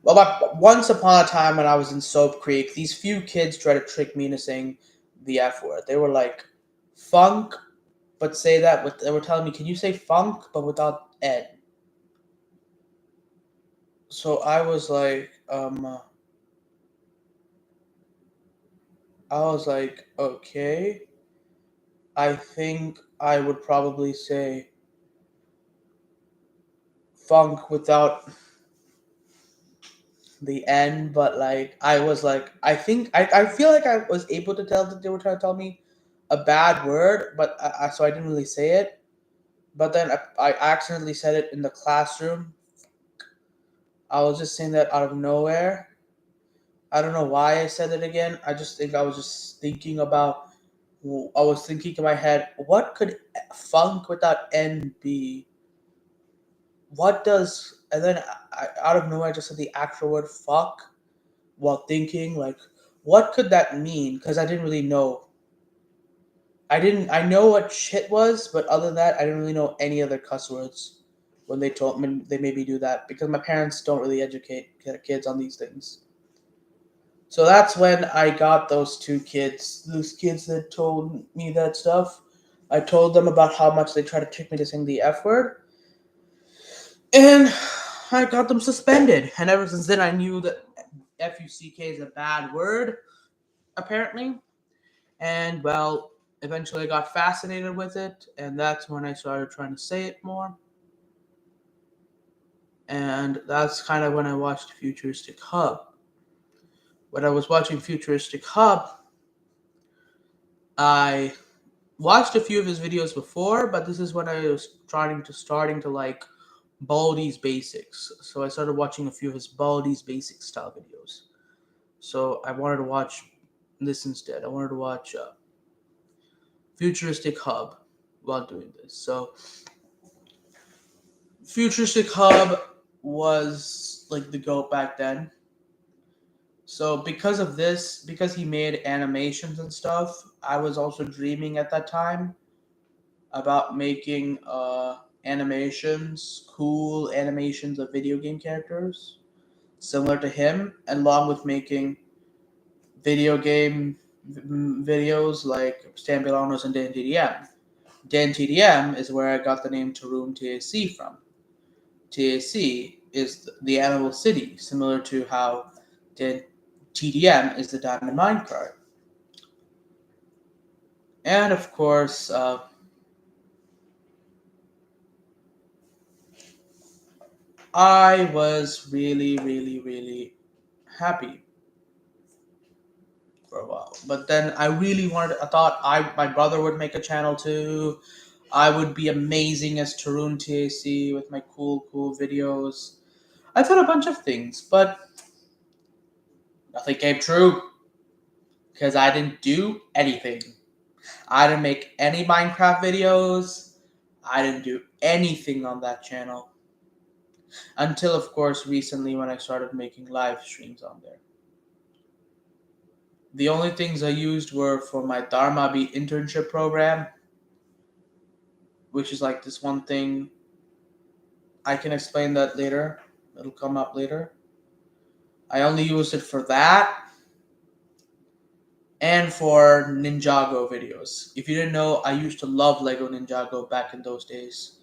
Speaker 1: well, once upon a time when I was in Soap Creek, these few kids tried to trick me into saying the F word. They were like, funk, but say that with, they were telling me, can you say funk, but without N? So I was like, okay, I think I would probably say funk without the N, but like, I was like, I feel like I was able to tell that they were trying to tell me a bad word, but so I didn't really say it. But then I accidentally said it in the classroom. I was just saying that out of nowhere. I don't know why I said it again. I just think I was just thinking about. I was thinking in my head, what could funk without N be? what does, and then out of nowhere I just said the actual word fuck while thinking, like, what could that mean? Because I didn't really know. I know what shit was, but other than that, I didn't really know any other cuss words when they told me they made me do that because my parents don't really educate their kids on these things. So that's when I got those kids that told me that stuff. I told them about how much they tried to trick me to sing the F word, and I got them suspended. And ever since then, I knew that FUCK is a bad word, apparently. And well, eventually I got fascinated with it, and that's when I started trying to say it more. And that's kind of when I watched Futuristic Hub. When I was watching Futuristic Hub, I watched a few of his videos before, but this is when I was starting to like Baldi's Basics. So I started watching a few of his Baldi's Basics style videos. So I wanted to watch this instead. I wanted to watch Futuristic Hub while doing this. So Futuristic Hub was like the GOAT back then. So because of this, because he made animations and stuff, I was also dreaming at that time about making animations, cool animations of video game characters, similar to him, along with making video game videos like Stampilanos and Dan TDM. Dan TDM is where I got the name Tarun TAC from. TAC is the Animal City, similar to how TDM is the Diamond Mine card. And of course, I was really, really, really happy for a while. But then I thought my brother would make a channel too. I would be amazing as Tarun TAC with my cool videos. I thought a bunch of things, but nothing came true because I didn't do anything. I didn't make any Minecraft videos. I didn't do anything on that channel. Until, of course, recently when I started making live streams on there. The only things I used were for my Dharmabi internship program, which is like this one thing. I can explain that later. It'll come up later. I only used it for that and for Ninjago videos. If you didn't know, I used to love Lego Ninjago back in those days.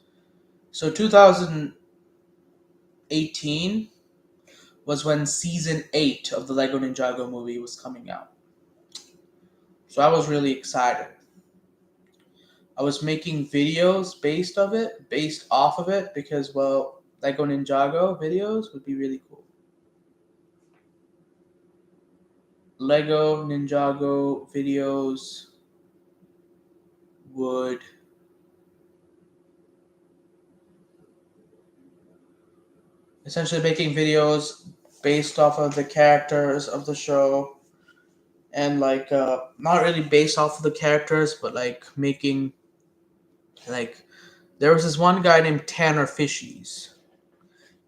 Speaker 1: So 2018 was when season 8 of the Lego Ninjago movie was coming out. So I was really excited. I was making videos based off of it, because, well, Lego Ninjago videos would be really cool. Lego Ninjago videos would essentially making videos based off of the characters of the show, and like not really based off of the characters, but like making like there was this one guy named Tanner Fishies.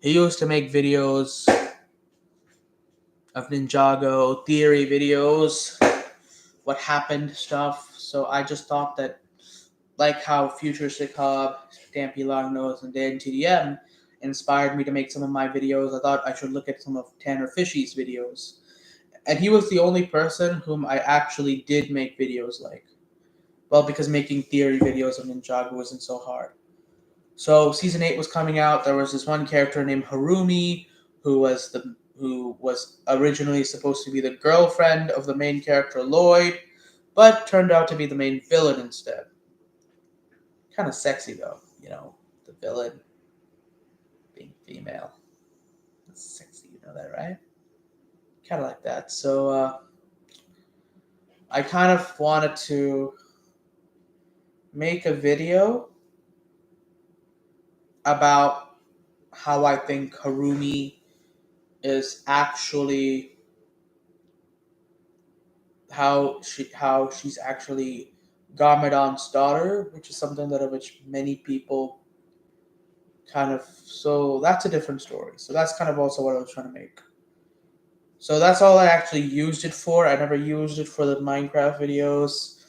Speaker 1: He used to make videos of Ninjago theory videos, what happened stuff. So I just thought that, like how Futuristic Hub, Stampy Long and Dan TDM inspired me to make some of my videos, I thought I should look at some of Tanner Fishy's videos. And he was the only person whom I actually did make videos like. Well, because making theory videos of Ninjago wasn't so hard. So season 8 was coming out. There was this one character named Harumi who was originally supposed to be the girlfriend of the main character Lloyd, but turned out to be the main villain instead. Kind of sexy though, the villain being female. That's sexy, you know that, right? Kind of like that. So I kind of wanted to make a video about how I think Harumi is actually how she's actually Garmadon's daughter, which is something that of which many people So that's a different story. So that's kind of also what I was trying to make. So that's all I actually used it for. I never used it for the Minecraft videos,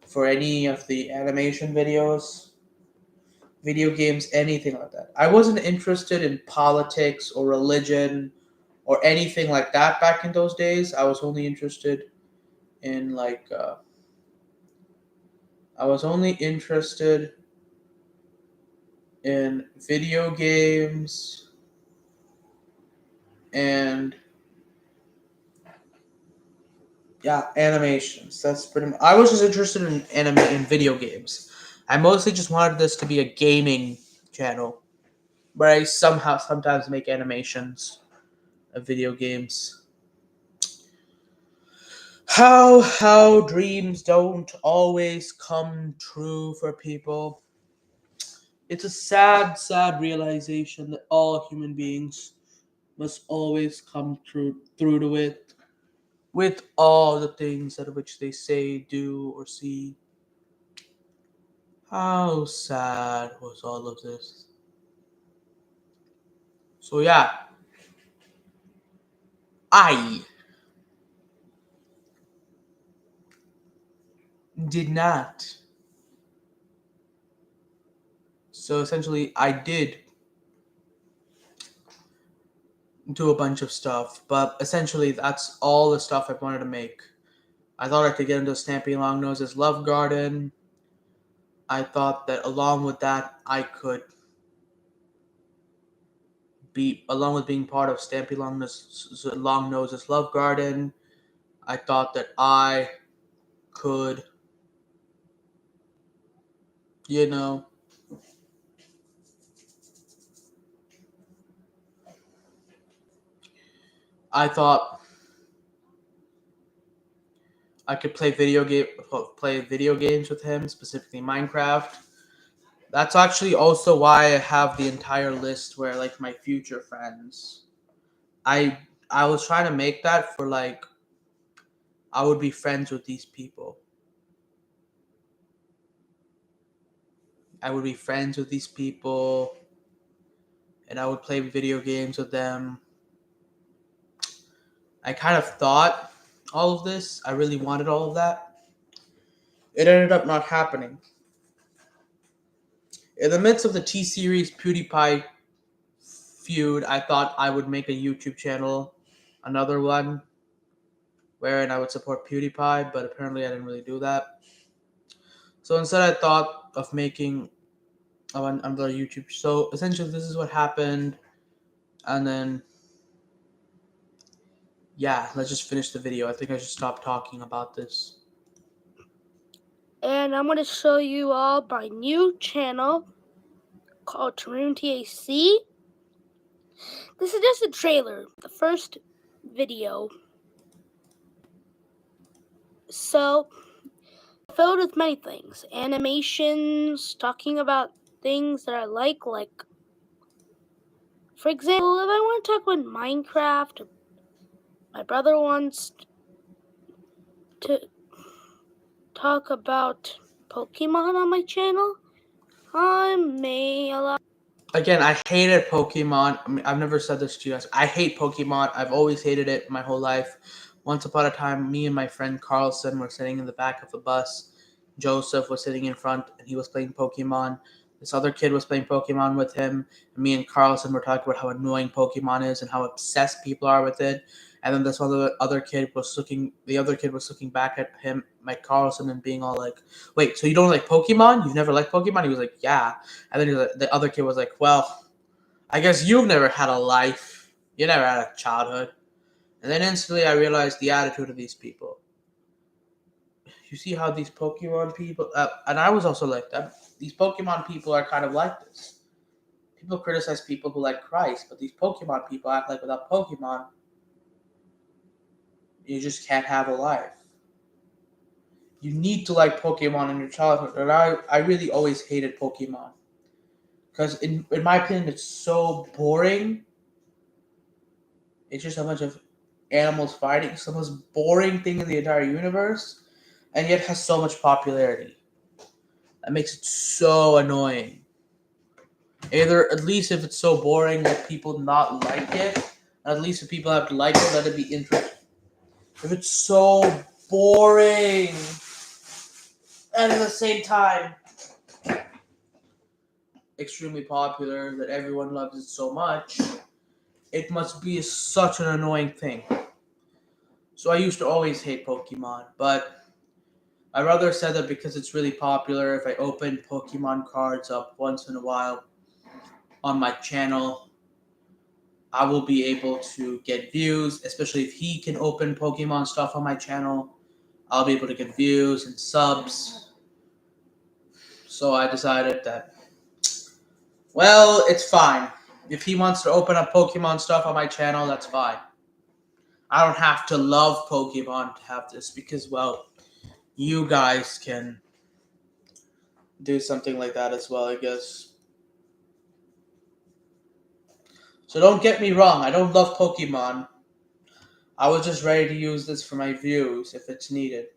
Speaker 1: for any of the animation videos, video games, anything like that. I wasn't interested in politics or religion or anything like that back in those days. I was only interested in I was only interested in video games and yeah, animations. That's pretty much. I was just interested in in video games. I mostly just wanted this to be a gaming channel where I somehow sometimes make animations of video games. How dreams don't always come true for people. It's a sad realization that all human beings must always come through to it with all the things that which they say, do, or see. How sad was all of this? So yeah, I did not. So essentially, I did do a bunch of stuff, but essentially, that's all the stuff I wanted to make. I thought I could get into Stampy Longnose's Love Garden. I thought that along with that, I could be, along with being part of Stampy Longnose's Love Garden, I thought that I could, you know, I thought I could play video games with him, specifically Minecraft. That's actually also why I have the entire list where like my future friends. I I was trying to make that for like I would be friends with these people. I would be friends with these people and I would play video games with them. I kind of thought all of this. I really wanted all of that. It ended up not happening. In the midst of the T Series PewDiePie feud, I thought I would make a YouTube channel, another one, wherein I would support PewDiePie, but apparently I didn't really do that. So instead, I thought of making another YouTube. So essentially, this is what happened, and then yeah, let's just finish the video. I think I should stop talking about this.
Speaker 2: And I'm going to show you all my new channel called Taroon TAC. This is just a trailer, the first video. So, filled with many things. Animations, talking about things that I like, for example, if I want to talk about Minecraft, my brother wants to talk about Pokemon on my channel, I may allow.
Speaker 1: Again, I hated Pokemon. I mean, I've never said this to you guys. I hate Pokemon. I've always hated it my whole life. Once upon a time, me and my friend Carlson were sitting in the back of the bus. Joseph was sitting in front, and he was playing Pokemon. This other kid was playing Pokemon with him. And me and Carlson were talking about how annoying Pokemon is and how obsessed people are with it. And then this other kid was looking. The other kid was looking back at him, Mike Carlson, and being all like, "Wait, so you don't like Pokemon? You've never liked Pokemon?" He was like, "Yeah." And then the other kid was like, "Well, I guess you've never had a life. You never had a childhood." And then instantly I realized the attitude of these people. You see how these Pokemon people, and I was also like that. These Pokemon people are kind of like this. People criticize people who like Christ, but these Pokemon people act like without Pokemon, you just can't have a life. You need to like Pokemon in your childhood. And I really always hated Pokemon. Because in my opinion, it's so boring. It's just a bunch of animals fighting. It's the most boring thing in the entire universe. And yet has so much popularity. That makes it so annoying. Either, at least if it's so boring that people not like it, at least if people have to like it, let it be interesting. If it's so boring and at the same time extremely popular that everyone loves it so much, it must be such an annoying thing. So I used to always hate Pokemon, but I rather said that because it's really popular, if I open Pokemon cards up once in a while on my channel, I will be able to get views, especially if he can open Pokemon stuff on my channel. I'll be able to get views and subs. So I decided that, well, it's fine. If he wants to open up Pokemon stuff on my channel, that's fine. I don't have to love Pokemon to have this because, well, you guys can do something like that as well, I guess. So don't get me wrong, I don't love Pokemon. I was just ready to use this for my views if it's needed.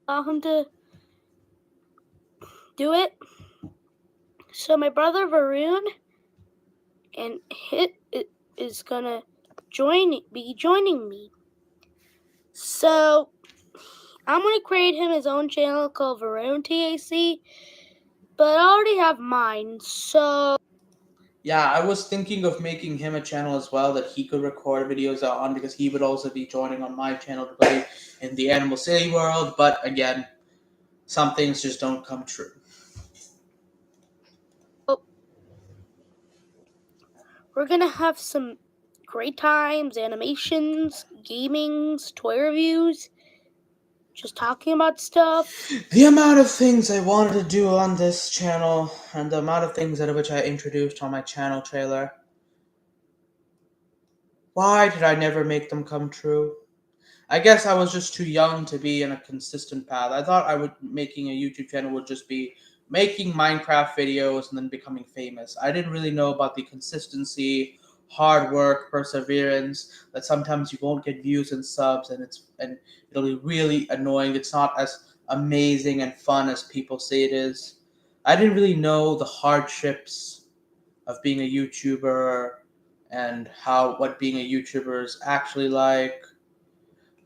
Speaker 2: Allow him to do it. So my brother Varun and Hit is gonna be joining me. So I'm gonna create him his own channel called Varun TAC, but I already have mine. So
Speaker 1: Yeah, I was thinking of making him a channel as well that he could record videos on because he would also be joining on my channel to play in the Animal City world. But again, some things just don't come true.
Speaker 2: we're gonna have some great times, animations, gamings, toy reviews, just talking about stuff.
Speaker 1: The amount of things I wanted to do on this channel and the amount of things which I introduced on my channel trailer. Why did I never make them come true? I guess I was just too young to be in a consistent path. I thought making a YouTube channel would just be making Minecraft videos and then becoming famous. I didn't really know about the consistency, hard work, perseverance, that sometimes you won't get views and subs and it'll be really annoying. It's not as amazing and fun as people say it is. I didn't really know the hardships of being a YouTuber and what being a YouTuber is actually like,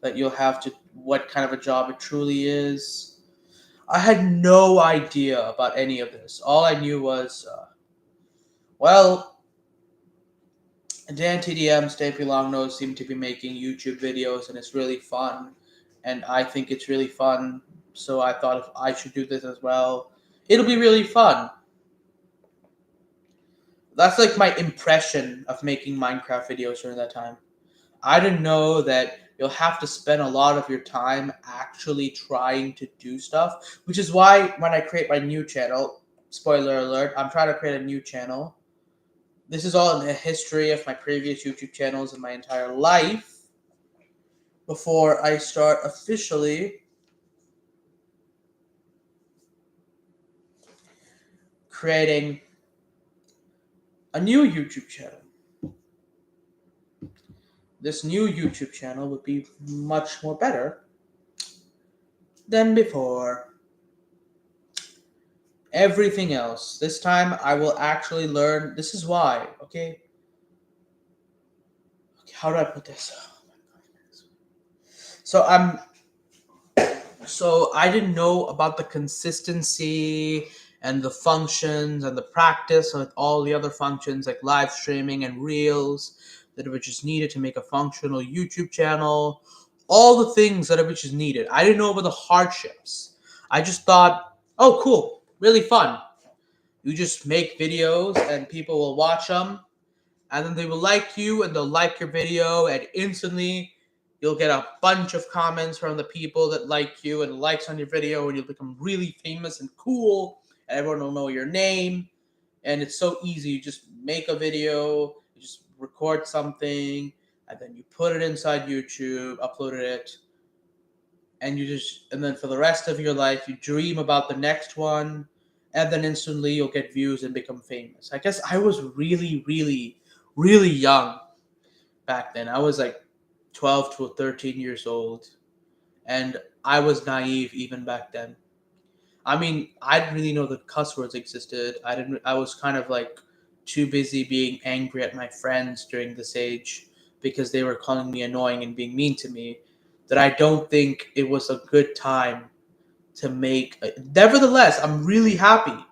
Speaker 1: that you'll have to, what kind of a job it truly is. I had no idea about any of this. All I knew was, well, Dan TDM, Stampy Longnose seem to be making YouTube videos and it's really fun. And I think it's really fun. So I thought if I should do this as well, it'll be really fun. That's like my impression of making Minecraft videos during that time. I didn't know that you'll have to spend a lot of your time actually trying to do stuff, which is why when I create my new channel, spoiler alert, I'm trying to create a new channel. This is all in the history of my previous YouTube channels and my entire life before I start officially creating a new YouTube channel. This new YouTube channel would be much more better than before. Everything else. This time I will actually learn. This is why, okay? How do I put this? Oh my God. So I didn't know about the consistency and the functions and the practice with all the other functions like live streaming and reels that which is needed to make a functional YouTube channel. All the things that which is needed. I didn't know about the hardships. I just thought, oh, cool, really fun. You just make videos and people will watch them and then they will like you and they'll like your video and instantly you'll get a bunch of comments from the people that like you and likes on your video and you'll become really famous and cool and everyone will know your name and it's so easy. You just make a video, you just record something and then you put it inside YouTube, upload it, and then for the rest of your life you dream about the next one and then instantly you'll get views and become famous. I guess I was really really young back then. I was like 12 to 13 years old and I was naive even back then. I mean, I didn't really know that cuss words existed. I was kind of like too busy being angry at my friends during this age because they were calling me annoying and being mean to me, that I don't think it was a good time to make. Nevertheless, I'm really happy.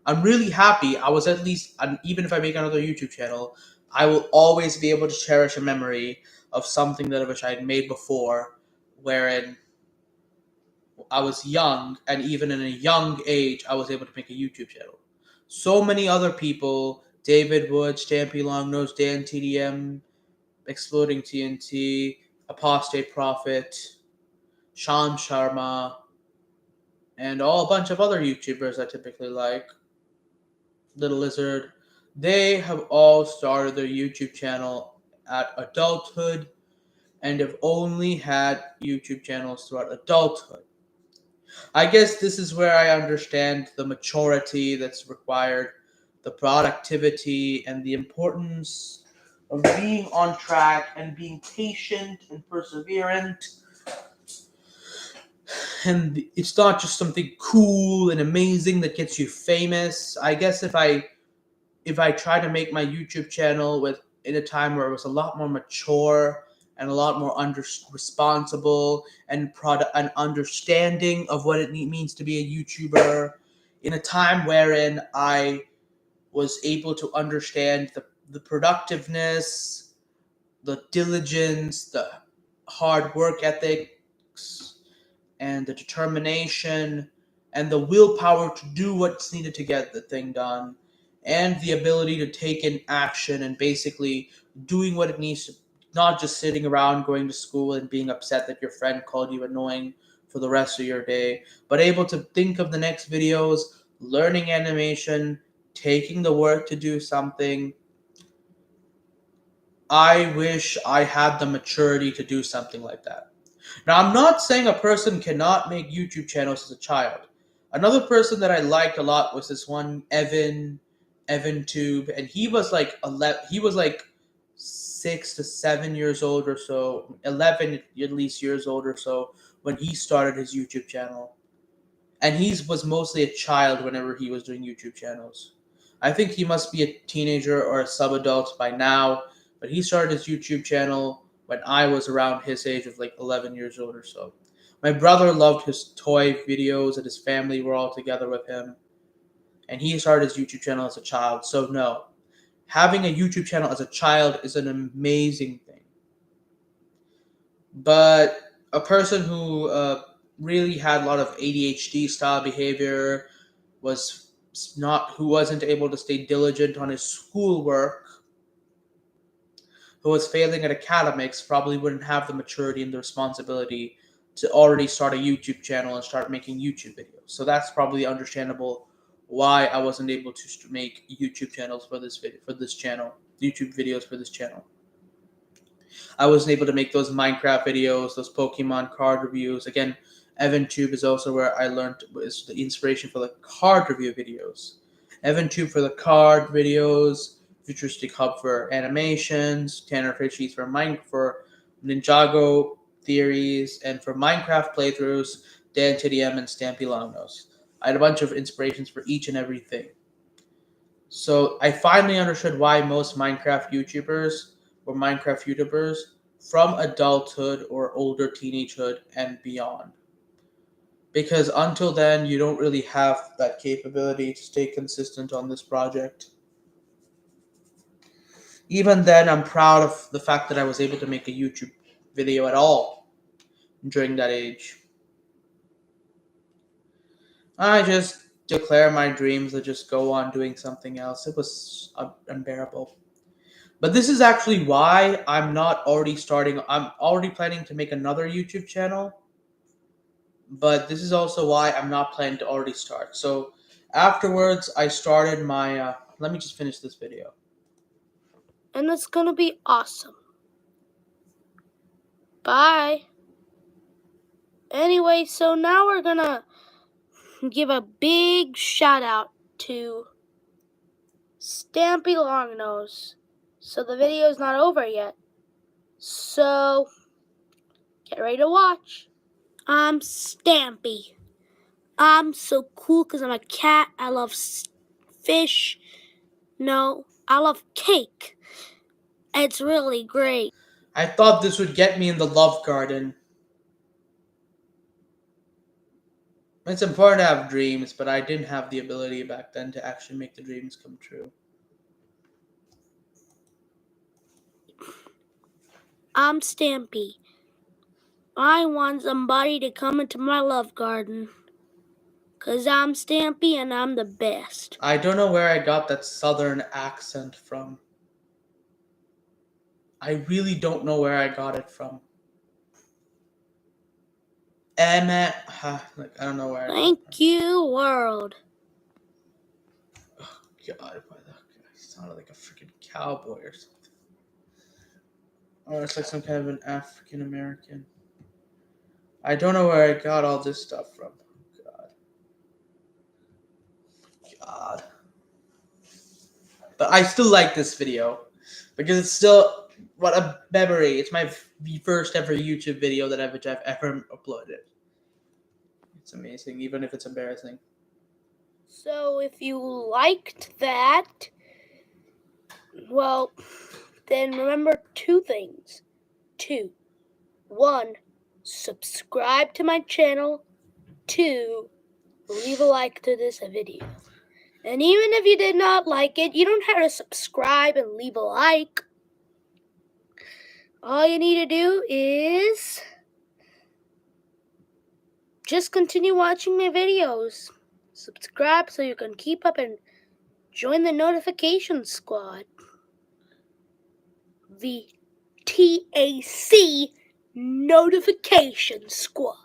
Speaker 1: I'm really happy. I was at least, even if I make another YouTube channel, I will always be able to cherish a memory of something that I wish I had made before, wherein I was young, and even in a young age, I was able to make a YouTube channel. So many other people, David Wood, Stampy Longnose, Dan TDM, Exploding TNT, Apostate Prophet, Sean Sharma, and all a bunch of other YouTubers I typically like, Little Lizard, they have all started their YouTube channel at adulthood and have only had YouTube channels throughout adulthood. I guess this is where I understand the maturity that's required, the productivity, and the importance of being on track and being patient and perseverant. And it's not just something cool and amazing that gets you famous. I guess if I try to make my YouTube channel with in a time where it was a lot more mature and a lot more responsible and product and understanding of what it means to be a YouTuber, in a time wherein I was able to understand the productiveness, the diligence, the hard work ethics, and the determination and the willpower to do what's needed to get the thing done, and the ability to take in action and basically doing what it needs to, not just sitting around going to school and being upset that your friend called you annoying for the rest of your day, but able to think of the next videos, learning animation, taking the work to do something. I wish I had the maturity to do something like that. Now, I'm not saying a person cannot make YouTube channels as a child. Another person that I liked a lot was this one Evan Tube, and he was like 11. He was like 6 to 7 years old or so, 11 at least years old or so when he started his YouTube channel, and he was mostly a child whenever he was doing YouTube channels. I think he must be a teenager or a sub-adult by now, but he started his YouTube channel when I was around his age of like 11 years old or so. My brother loved his toy videos, and his family were all together with him, and he started his YouTube channel as a child. So no, having a YouTube channel as a child is an amazing thing. But a person who really had a lot of ADHD style behavior, was not who wasn't able to stay diligent on his schoolwork, who was failing at academics, probably wouldn't have the maturity and the responsibility to already start a YouTube channel and start making YouTube videos. So that's probably understandable why I wasn't able to make YouTube channels for this video, for this channel, YouTube videos for this channel. I wasn't able to make those Minecraft videos, those Pokemon card reviews. Again, EvanTube is also where I learned is the inspiration for the card review videos. EvanTube for the card videos, Futuristic Hub for animations, Tanner Fishies for Ninjago theories, and for Minecraft playthroughs, Dan TDM and Stampy Longnose. I had a bunch of inspirations for each and everything. So I finally understood why most Minecraft YouTubers from adulthood or older teenagehood and beyond. Because until then, you don't really have that capability to stay consistent on this project. Even then, I'm proud of the fact that I was able to make a YouTube video at all during that age. I just declare my dreams to just go on doing something else. It was unbearable. But this is actually why I'm not already starting. I'm already planning to make another YouTube channel. But this is also why I'm not planning to already start. So afterwards, I started my. Let me just finish this video.
Speaker 2: And it's gonna be awesome. Bye. Anyway, so now we're gonna give a big shout out to Stampy Longnose. So the video's not over yet. So get ready to watch. I'm Stampy. I'm so cool because I'm a cat. I love fish. No, I love cake. It's really great.
Speaker 1: I thought this would get me in the love garden. It's important to have dreams, but I didn't have the ability back then to actually make the dreams come true.
Speaker 2: I'm Stampy. I want somebody to come into my love garden. Because I'm Stampy and I'm the best.
Speaker 1: I don't know where I got that southern accent from. I really don't know where I got it from. Like, I don't know where I got it from.
Speaker 2: Thank you, world.
Speaker 1: Oh, God, why that guy sounded like a freaking cowboy or something. Or it's like some kind of an African American. I don't know where I got all this stuff from. God. But I still like this video because it's still what a memory. It's my first ever YouTube video that I've ever uploaded. It's amazing, even if it's embarrassing.
Speaker 2: So if you liked that, well, then remember 2 things. 2. 1, subscribe to my channel. 2, leave a like to this video. And even if you did not like it, you don't have to subscribe and leave a like. All you need to do is just continue watching my videos. Subscribe so you can keep up and join the notification squad. The TAC notification squad.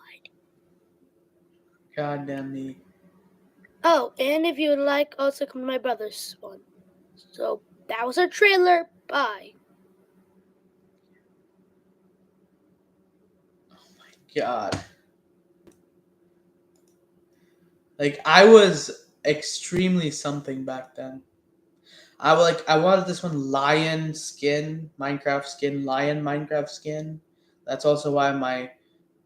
Speaker 1: God damn me.
Speaker 2: Oh, and if you would like, also come to my brother's one. So that was our trailer. Bye.
Speaker 1: Oh my God. Like, I was extremely something back then. I wanted this one lion skin, Minecraft skin, lion Minecraft skin. That's also why my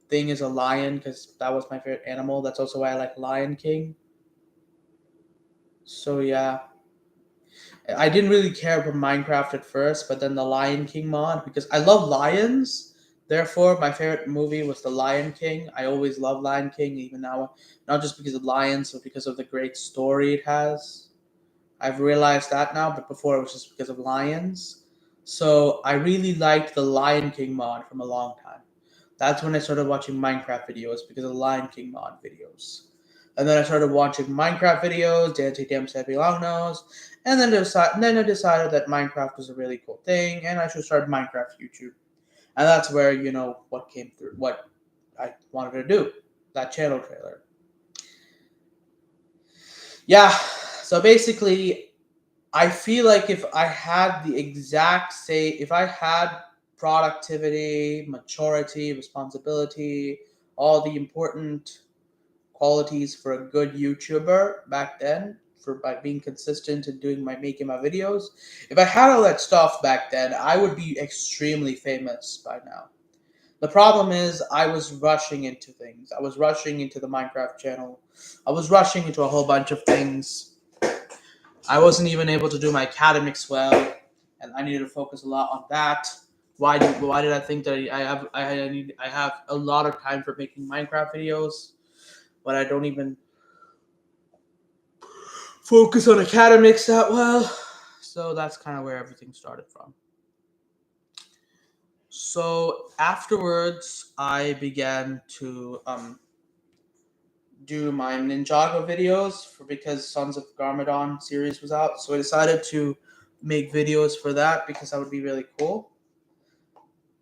Speaker 1: thing is a lion, because that was my favorite animal. That's also why I like Lion King. So yeah. I didn't really care for Minecraft at first, but then the Lion King mod, because I love lions. Therefore, my favorite movie was The Lion King. I always love Lion King, even now, not just because of lions, but because of the great story it has. I've realized that now, but before it was just because of lions. So I really liked the Lion King mod from a long time. That's when I started watching Minecraft videos because of the Lion King mod videos. And then I started watching Minecraft videos, Dancing Damn Happy Longnose, and then I decided that Minecraft was a really cool thing, and I should start Minecraft YouTube. And that's where what came through, what I wanted to do, that channel trailer. Yeah, so basically, I feel like if I had if I had productivity, maturity, responsibility, all the important qualities for a good YouTuber back then, for by being consistent and making my videos. If I had all that stuff back then, I would be extremely famous by now. The problem is I was rushing into things. I was rushing into the Minecraft channel. I was rushing into a whole bunch of things. I wasn't even able to do my academics well, and I needed to focus a lot on that. Why did I think that I have a lot of time for making Minecraft videos, but I don't even focus on academics that well? So that's kind of where everything started from. So afterwards, I began to do my Ninjago videos because Sons of Garmadon series was out. So I decided to make videos for that because that would be really cool.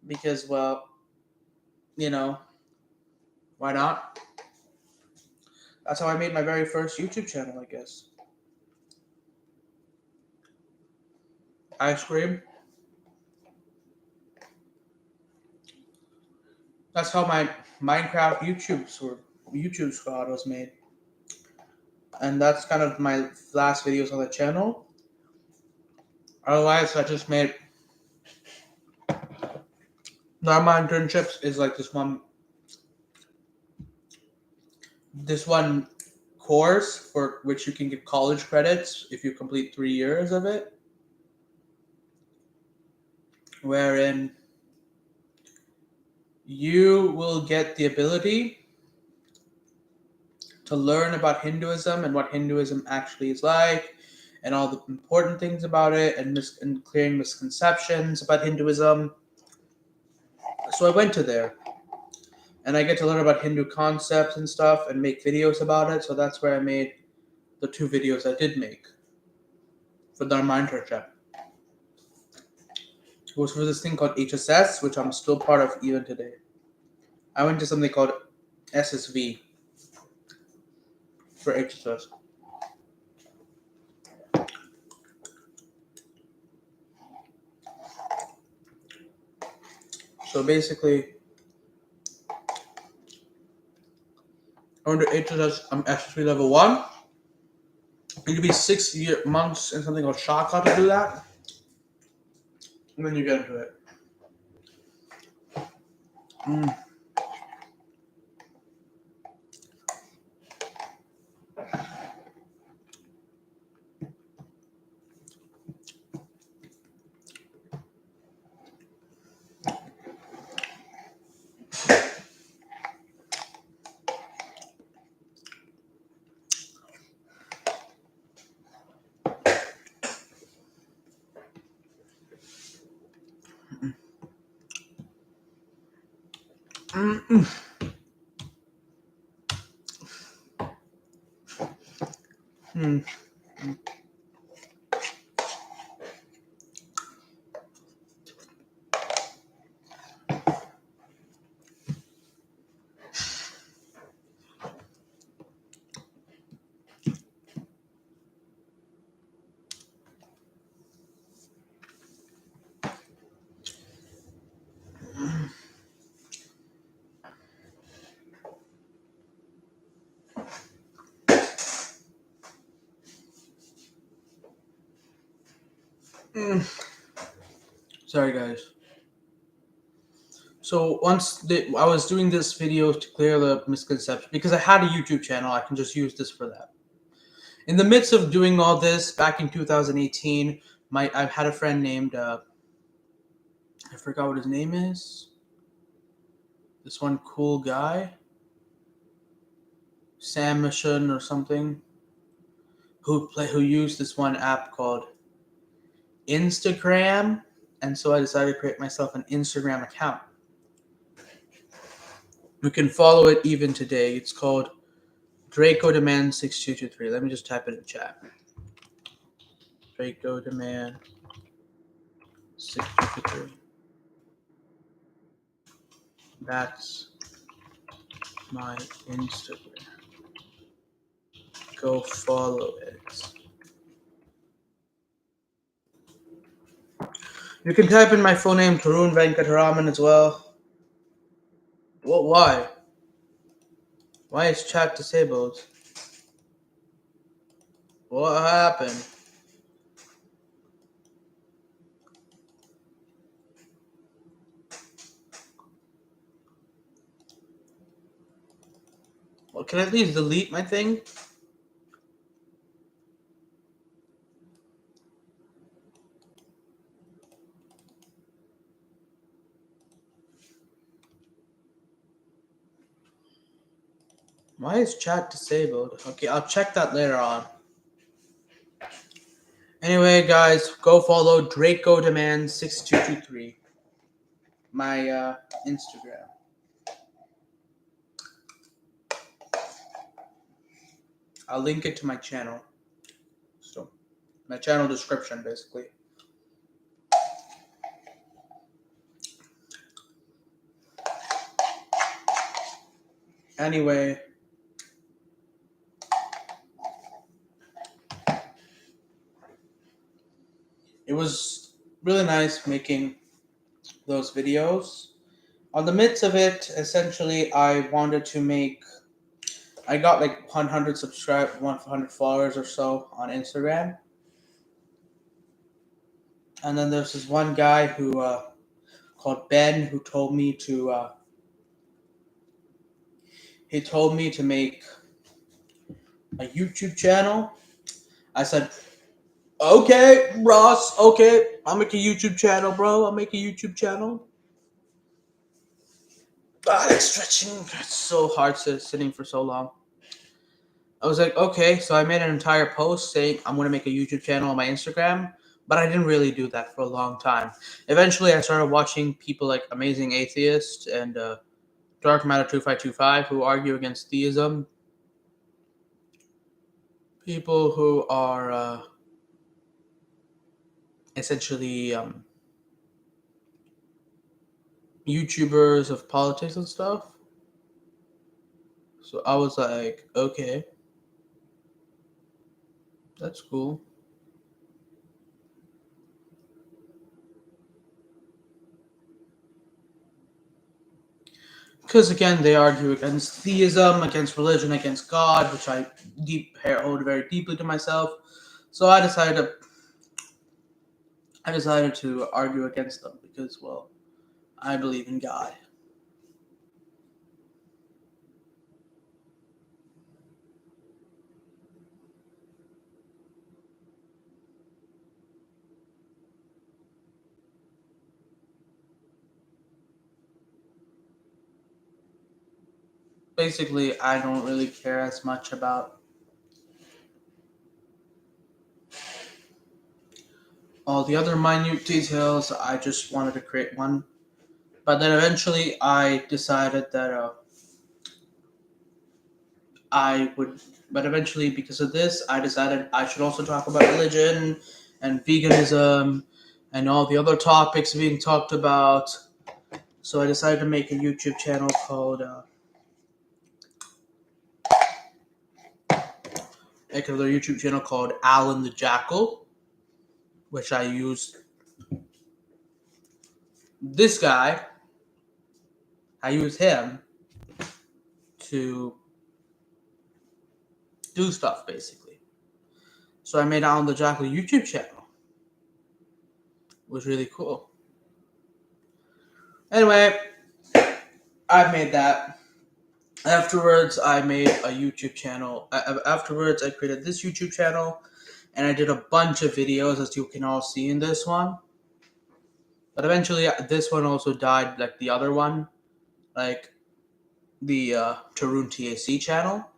Speaker 1: Because, well, why not? That's how I made my very first YouTube channel, I guess. Ice cream. That's how my Minecraft YouTube squad was made. And that's kind of my last videos on the channel. Otherwise, I just made Dharma internships is like this this one course for which you can get college credits if you complete 3 years of it, wherein you will get the ability to learn about Hinduism and what Hinduism actually is like, and all the important things about it, and clearing misconceptions about Hinduism. So I went to there, and I get to learn about Hindu concepts and stuff, and make videos about it. So that's where I made the 2 videos I did make for the Dharma internship. It was for this thing called HSS, which I'm still part of even today. I went to something called SSV for HSS. So basically, under HSS, I'm SSV level 1. You could be 6 months in something called Shaka to do that. And then you get into it. Sorry, guys. So I was doing this video to clear the misconception because I had a YouTube channel. I can just use this for that. In the midst of doing all this, back in 2018, I had a friend named I forgot what his name is. This one cool guy, Sam Mission or something, who used this one app called Instagram, and so I decided to create myself an Instagram account. You can follow it even today. It's called Draco Demand 6223. Let me just type it in chat. Draco Demand 6223. That's my Instagram. Go follow it. You can type in my full name, Tarun Venkataraman, as well. What? Why? Why is chat disabled? What happened? Well, can I please delete my thing? Why is chat disabled? Okay, I'll check that later on. Anyway, guys, go follow Draco Demand 6223. My Instagram. I'll link it to my channel. So, my channel description, basically. Anyway, it was really nice making those videos. On the midst of it, essentially, I wanted to make. I got like 100 100 followers or so on Instagram, and then there's this one guy who called Ben who told me to. He told me to make a YouTube channel. I said, okay, Ross, okay, I'll make a YouTube channel, bro. I'll make a YouTube channel. It's stretching. It's so hard sitting for so long. I was like, okay, so I made an entire post saying I'm going to make a YouTube channel on my Instagram, but I didn't really do that for a long time. Eventually, I started watching people like Amazing Atheist and Dark Matter 2525 who argue against theism. People who are essentially YouTubers of politics and stuff. So I was like, okay, that's cool. Because again, they argue against theism, against religion, against God, which I hold very deeply to myself. So I decided to argue against them because, well, I believe in God. Basically, I don't really care as much about all the other minute details. I just wanted to create one. But then eventually I decided that I would, but eventually because of this, I decided I should also talk about religion and veganism and all the other topics being talked about. So I decided to make a YouTube channel called, make another YouTube channel called Alan the Jackal, which I used this guy, I use him to do stuff basically. So I made Alan the Jackal YouTube channel. It was really cool. Anyway, I made that. Afterwards, I made a YouTube channel. Afterwards, I created this YouTube channel, and I did a bunch of videos, as you can all see in this one. But eventually, this one also died, like the other one, like the Tarun TAC channel.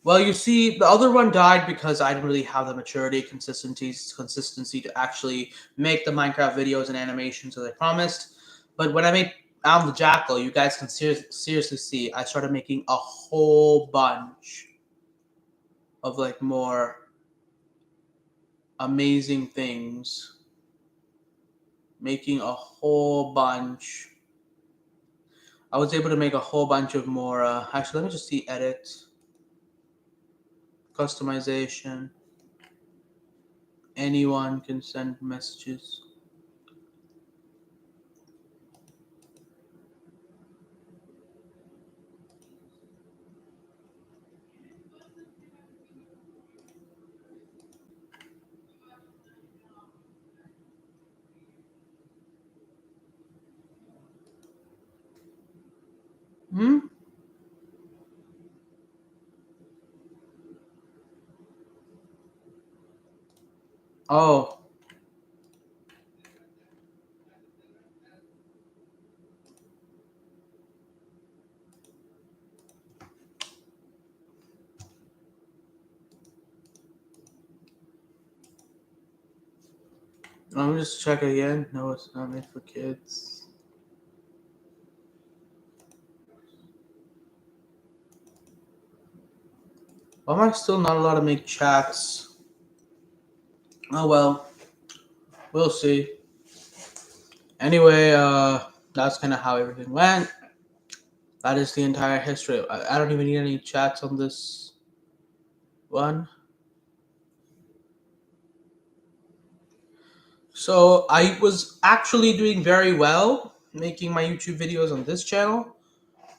Speaker 1: Well, you see, the other one died because I didn't really have the maturity, consistency to actually make the Minecraft videos and animations as I promised. But when I made Alan the Jackal, you guys can seriously see I started making a whole bunch of like more amazing things. Making a whole bunch. I was able to make a whole bunch of more. Actually, let me just see edit, customization. Anyone can send messages. Hmm? Oh. Let me just check again. No, it's not made for kids. Why am I still not allowed to make chats? Oh well, we'll see. Anyway, that's kind of how everything went. That is the entire history. I don't even need any chats on this one. So I was actually doing very well making my YouTube videos on this channel,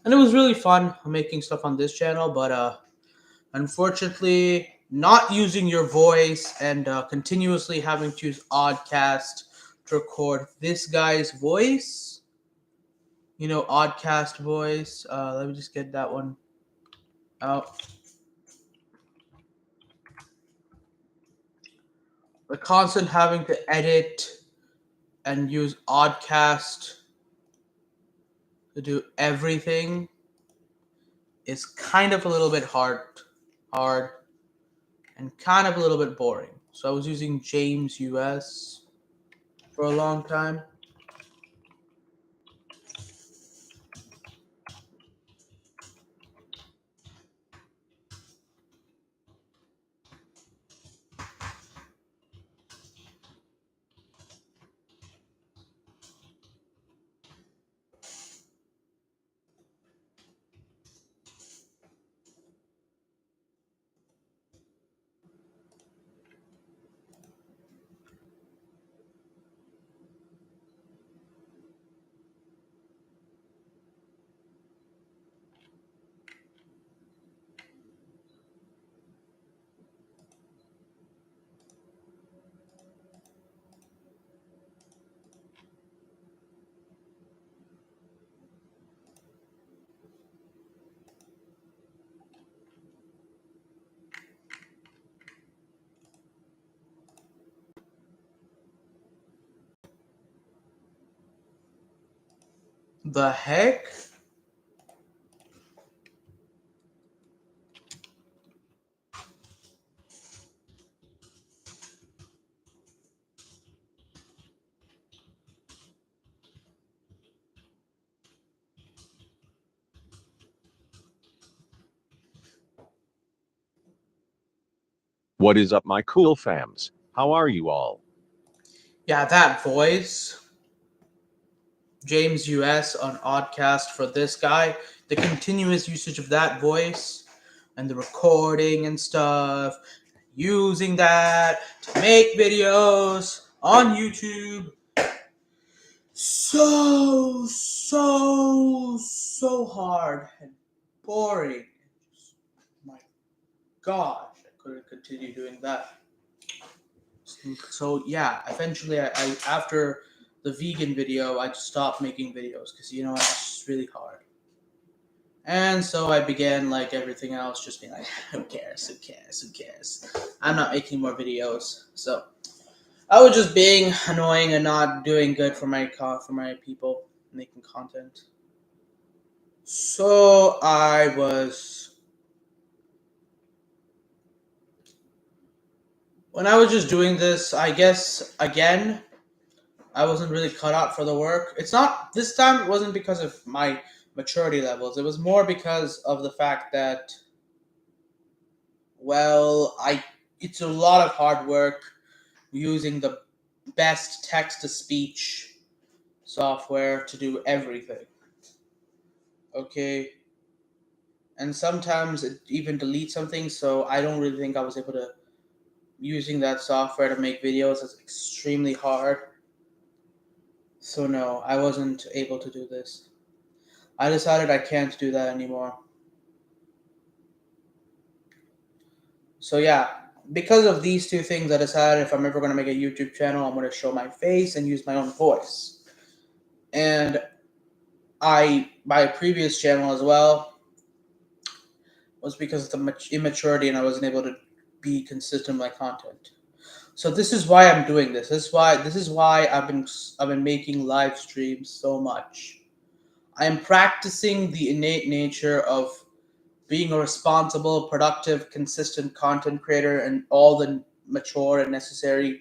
Speaker 1: and it was really fun making stuff on this channel. But unfortunately, not using your voice and continuously having to use Oddcast to record this guy's voice. You know, Oddcast voice. Let me just get that one out. the constant having to edit and use Oddcast to do everything is kind of a little bit hard, and kind of a little bit boring. So I was using James US for a long time. The heck?
Speaker 3: What is up, my cool fams? How are you all?
Speaker 1: Yeah, that voice. James US on Oddcast for this guy. The continuous usage of that voice and the recording and stuff. Using that to make videos on YouTube. So hard and boring. My gosh, I couldn't continue doing that. So yeah, eventually I after the vegan video, I just stopped making videos because you know what, it's just really hard. And so I began, like everything else, just being like, who cares? I'm not making more videos. So I was just being annoying and not doing good for my people making content. So when I was just doing this, I guess again, I wasn't really cut out for the work. It's not this time. It wasn't because of my maturity levels. It was more because of the fact that, well, it's a lot of hard work using the best text to speech software to do everything. Okay, and sometimes it even deletes something. So I don't really think I was able to using that software to make videos is extremely hard. So no, I wasn't able to do this. I decided I can't do that anymore. So yeah, because of these two things, I decided if I'm ever going to make a YouTube channel, I'm going to show my face and use my own voice. And my previous channel as well was because of the immaturity, and I wasn't able to be consistent with my content. So this is why I'm doing this. This is why I've been making live streams so much. I am practicing the innate nature of being a responsible, productive, consistent content creator and all the mature and necessary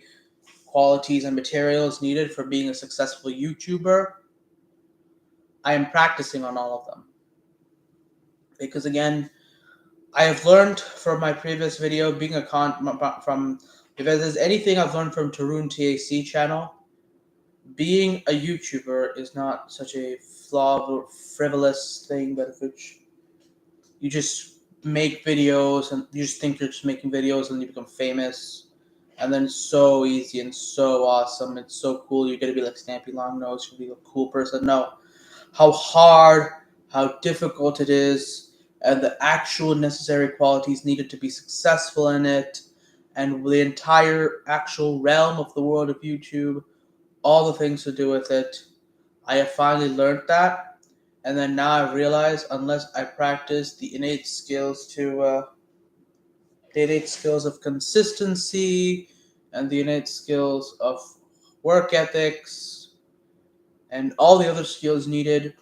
Speaker 1: qualities and materials needed for being a successful YouTuber. I am practicing on all of them. Because again, I have learned from my previous video being if there's anything I've learned from Tarun TAC channel, being a YouTuber is not such a flawed or frivolous thing, but which you just make videos and you just think you're just making videos and you become famous, and then it's so easy and so awesome. It's so cool. You're gonna be like Stampy Longnose. You're gonna be a cool person. No, how hard, how difficult it is, and the actual necessary qualities needed to be successful in it, and the entire actual realm of the world of YouTube, all the things to do with it. I have finally learned that, and then now I realize unless I practice the innate skills of consistency, and the innate skills of work ethics and all the other skills needed,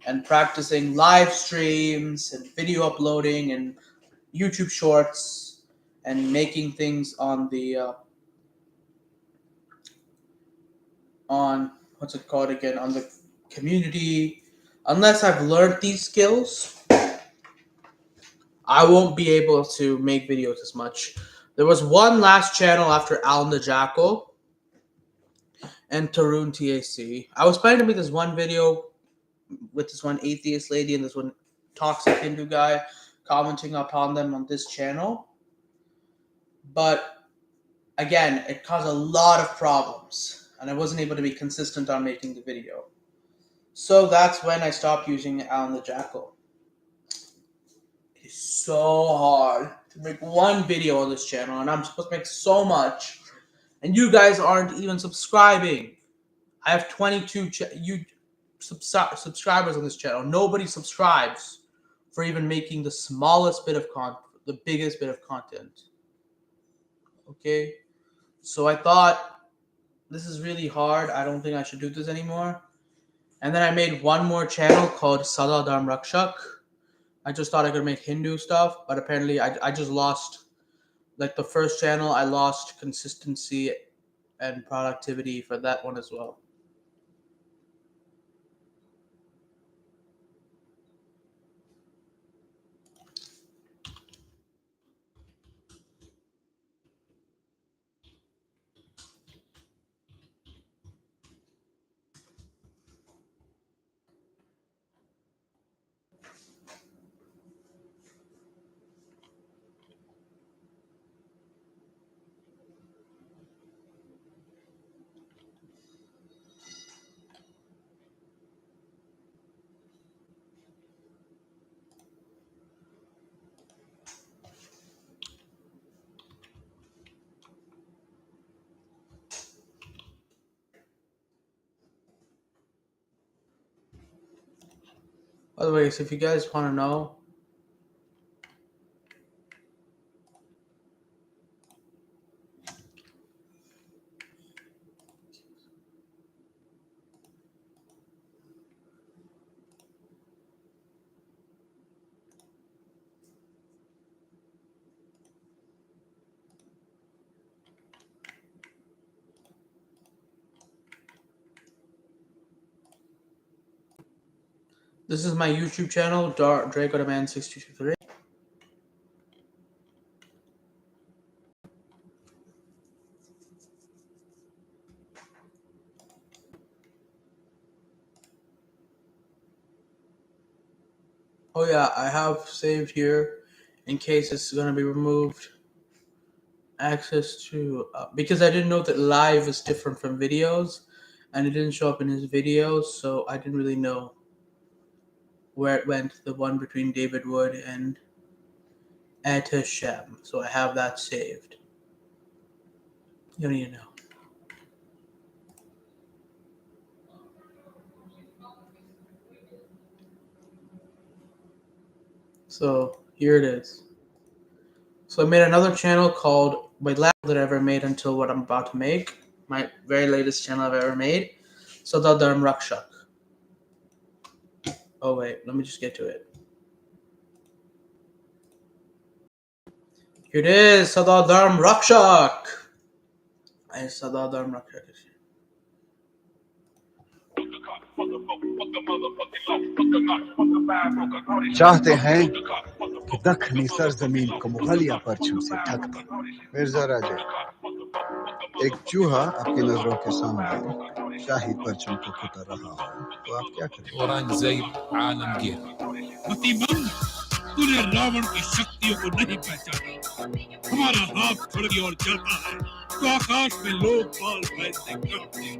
Speaker 1: and practicing live streams and video uploading and YouTube shorts and making things on the on what's it called again, on the community. Unless I've learned these skills, I won't be able to make videos as much. There was one last channel after Alan the Jackal and Tarun TAC. I was planning to make this one video with this one atheist lady and this one toxic Hindu guy, commenting upon them on this channel. But again, it caused a lot of problems, and I wasn't able to be consistent on making the video. So that's when I stopped using Alan the Jackal. It is so hard to make one video on this channel, and I'm supposed to make so much, and you guys aren't even subscribing. I have 22 subscribers on this channel. Nobody subscribes for even making the smallest bit of content, the biggest bit of content. Okay, so I thought, this is really hard. I don't think I should do this anymore. And then I made one more channel called Sada Dharm Rakshak. I just thought I could make Hindu stuff, but apparently I just lost, like the first channel, I lost consistency and productivity for that one as well. By the way, so if you guys want to know, this is my YouTube channel, Draco the Man 6223. Oh yeah, I have saved here in case it's gonna be removed. Access to because I didn't know that live is different from videos, and it didn't show up in his videos, so I didn't really know where it went. The one between David Wood and Etta Shem, so I have that saved. You don't need to know. So here it is. So I made another channel called my last that I ever made until what I'm about to make. My very latest channel I've ever made. Sada Dharm Rakshak. Oh wait, let me just get to it. Here it is, Sada Dharm Rakshak. And Sada Dharm Rakshak.
Speaker 4: चाहते हैं कि दखनी सरजमीन को मुगलिया परचम से ढक दें। मिर्जा राजे, एक चूहा आपकी नजरों के सामने शाही परचम को कुतर रहा हो तो आप क्या करें?
Speaker 5: औरंगजेब आलमगीर मतीमंद, तूने रावण की शक्तियों को नहीं पहचाना। हमारा हाथ खड़गी और चलता है तो आकाश में लोग बाल फैसले करते हैं।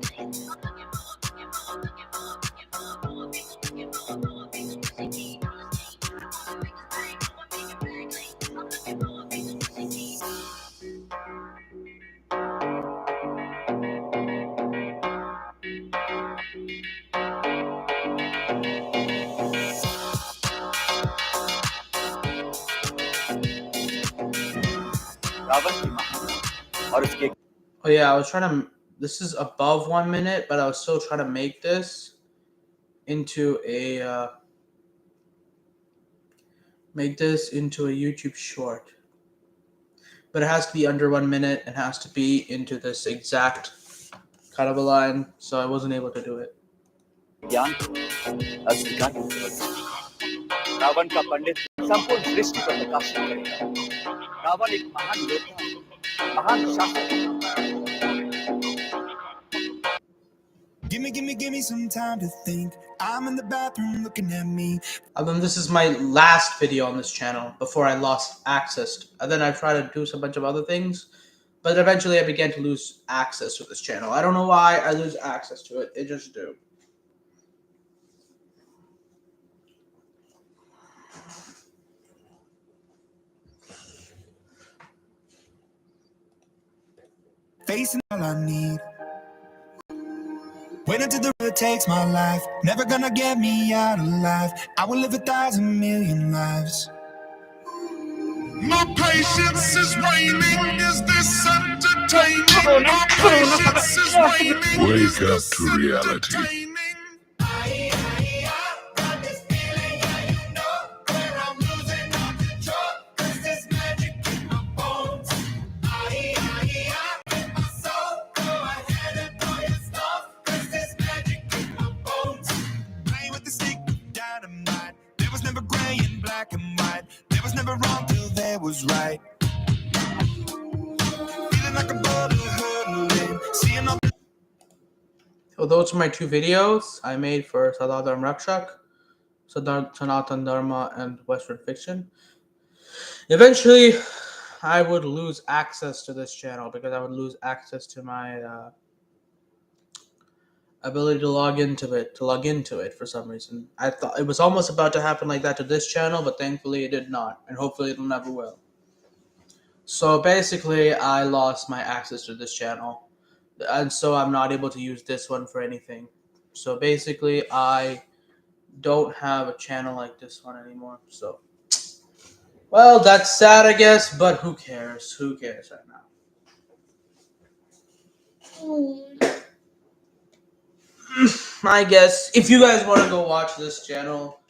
Speaker 6: रावण की महान और इसके
Speaker 1: Oh yeah, I was trying to. This is above 1 minute, but I was still trying to make this into a YouTube short. But it has to be under 1 minute. It has to be into this exact kind of a line, so I wasn't able to do it.
Speaker 6: ज्ञान को अस्वीकार नहीं करेगा। रावण का पंडित संपूर्ण सृष्टि पर प्रकाश करेगा। रावण एक महान योद्धा, महान शासक।
Speaker 7: Give me some time to think. I'm in the bathroom looking at me.
Speaker 1: And then this is my last video on this channel before I lost access. And then I tried to do a bunch of other things, but eventually I began to lose access to this channel. I don't know why I lose access to it. It just do.
Speaker 7: Facing all I need. Wait until the road takes my life. Never gonna get me out alive. I will live 1,000,000,000 lives.
Speaker 5: My patience is waning. Is this entertaining? My patience is waning. Wake up to reality.
Speaker 7: Playing with the stick of dynamite. There was never gray and black and white. There was never wrong till there was right. Feeling like a bullet hurtling. Seeing all
Speaker 1: So those are my two videos I made for Sadadharm Rakshak, Sanatan Dharma, and Western Fiction. Eventually, I would lose access to this channel because I would lose access to my ability to log into it for some reason. I thought it was almost about to happen like that to this channel, but thankfully it did not, and hopefully it'll never will. So basically, I lost my access to this channel, and so I'm not able to use this one for anything. So basically, I don't have a channel like this one anymore. So, well, that's sad, I guess, but who cares? Who cares right now? I guess if you guys want to go watch this channel,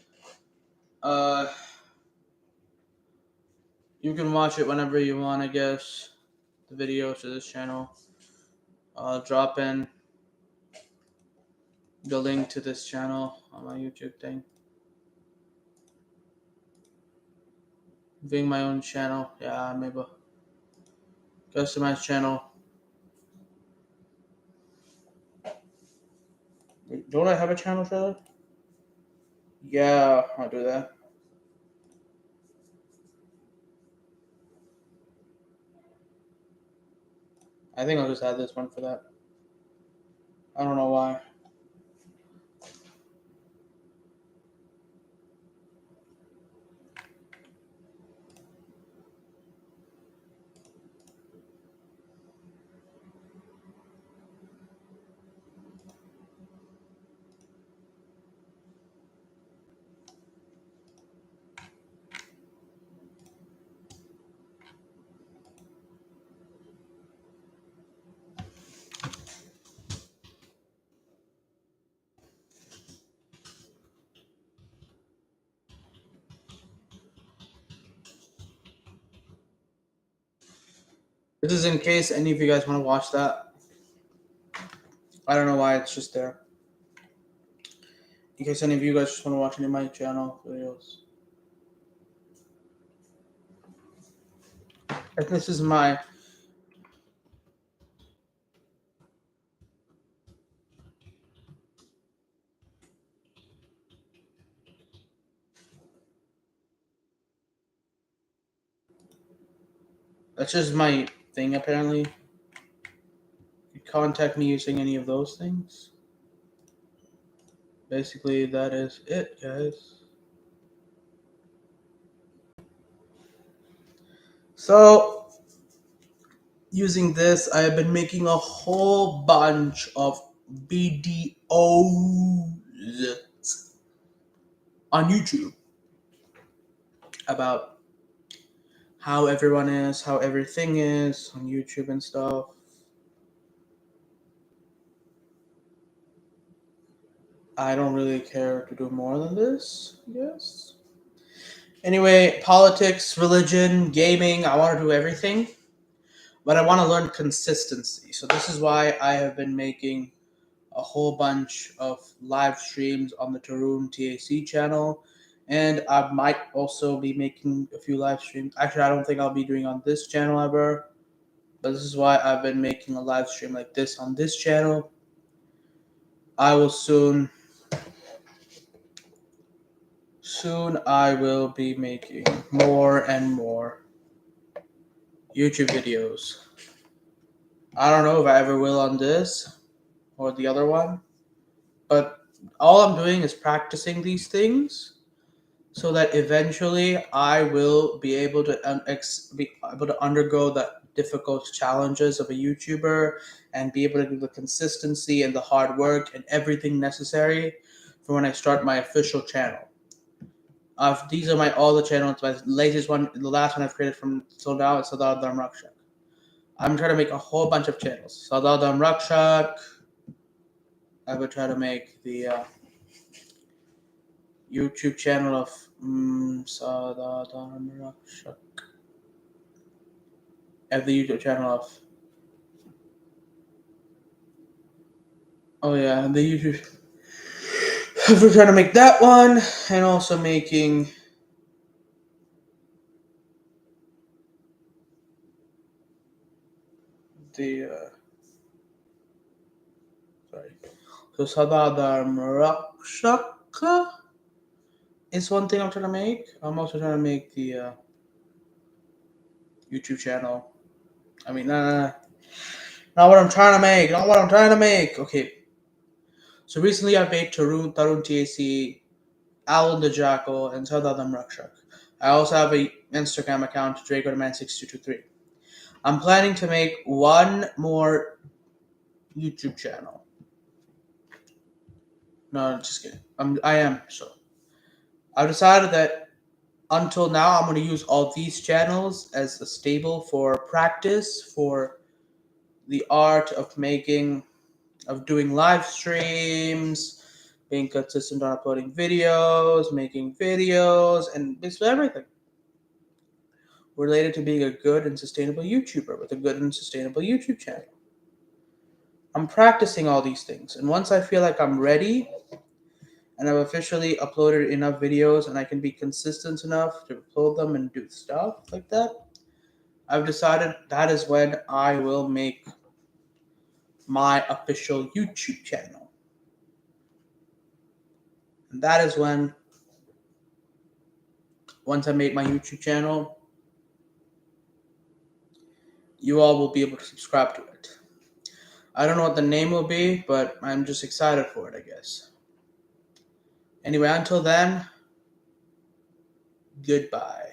Speaker 1: you can watch it whenever you want, I guess. The videos to this channel. I'll drop in the link to this channel on my YouTube thing. Being my own channel, yeah, maybe customize channel. Wait, don't I have a channel trailer? Yeah, I'll do that. I think I'll just add this one for that. I don't know why. This is in case any of you guys want to watch that. I don't know why it's just there. In case any of you guys just want to watch any of my channel videos. And this is my that's just my thing apparently. You contact me using any of those things. Basically that is it, guys. So using this, I have been making a whole bunch of videos on YouTube about how everyone is, how everything is on YouTube and stuff. I don't really care to do more than this, I guess. Anyway, politics, religion, gaming, I want to do everything. But I want to learn consistency. So this is why I have been making a whole bunch of live streams on the Tarun TAC channel. And I might also be making a few live streams. Actually, I don't think I'll be doing on this channel ever. But this is why I've been making a live stream like this on this channel. I will soon I will be making more and more YouTube videos. I don't know if I ever will on this or the other one, but all I'm doing is practicing these things so that eventually I will be able to undergo the difficult challenges of a YouTuber and be able to do the consistency and the hard work and everything necessary for when I start my official channel. These are all the channels. My latest one, the last one I've created from till now is Sardar Dharm Rakshak. I'm trying to make a whole bunch of channels. Sardar Dharm Rakshak. I would try to make the YouTube channel of Sardar Dharm Rakshak. And the YouTube channel of the YouTube. We're trying to make that one, and also making the so Sardar Dharm Rakshak is one thing I'm trying to make. I'm also trying to make the YouTube channel. I mean, not what I'm trying to make. Not what I'm trying to make. Okay. So recently I made Tarun TAC, Alan the Jackal, and Sardar Dharm Rakshak. I also have an Instagram account, DragoTheMan6223. I'm planning to make one more YouTube channel. No, just kidding. I am. So I've decided that until now, I'm going to use all these channels as a stable for practice, for the art of doing live streams, being consistent on uploading videos, making videos, and basically everything related to being a good and sustainable YouTuber with a good and sustainable YouTube channel. I'm practicing all these things, and once I feel like I'm ready and I've officially uploaded enough videos and I can be consistent enough to upload them and do stuff like that, I've decided that is when I will make my official YouTube channel. And that is when, once I make my YouTube channel, you all will be able to subscribe to it. I don't know what the name will be, but I'm just excited for it, I guess. Anyway, until then, goodbye.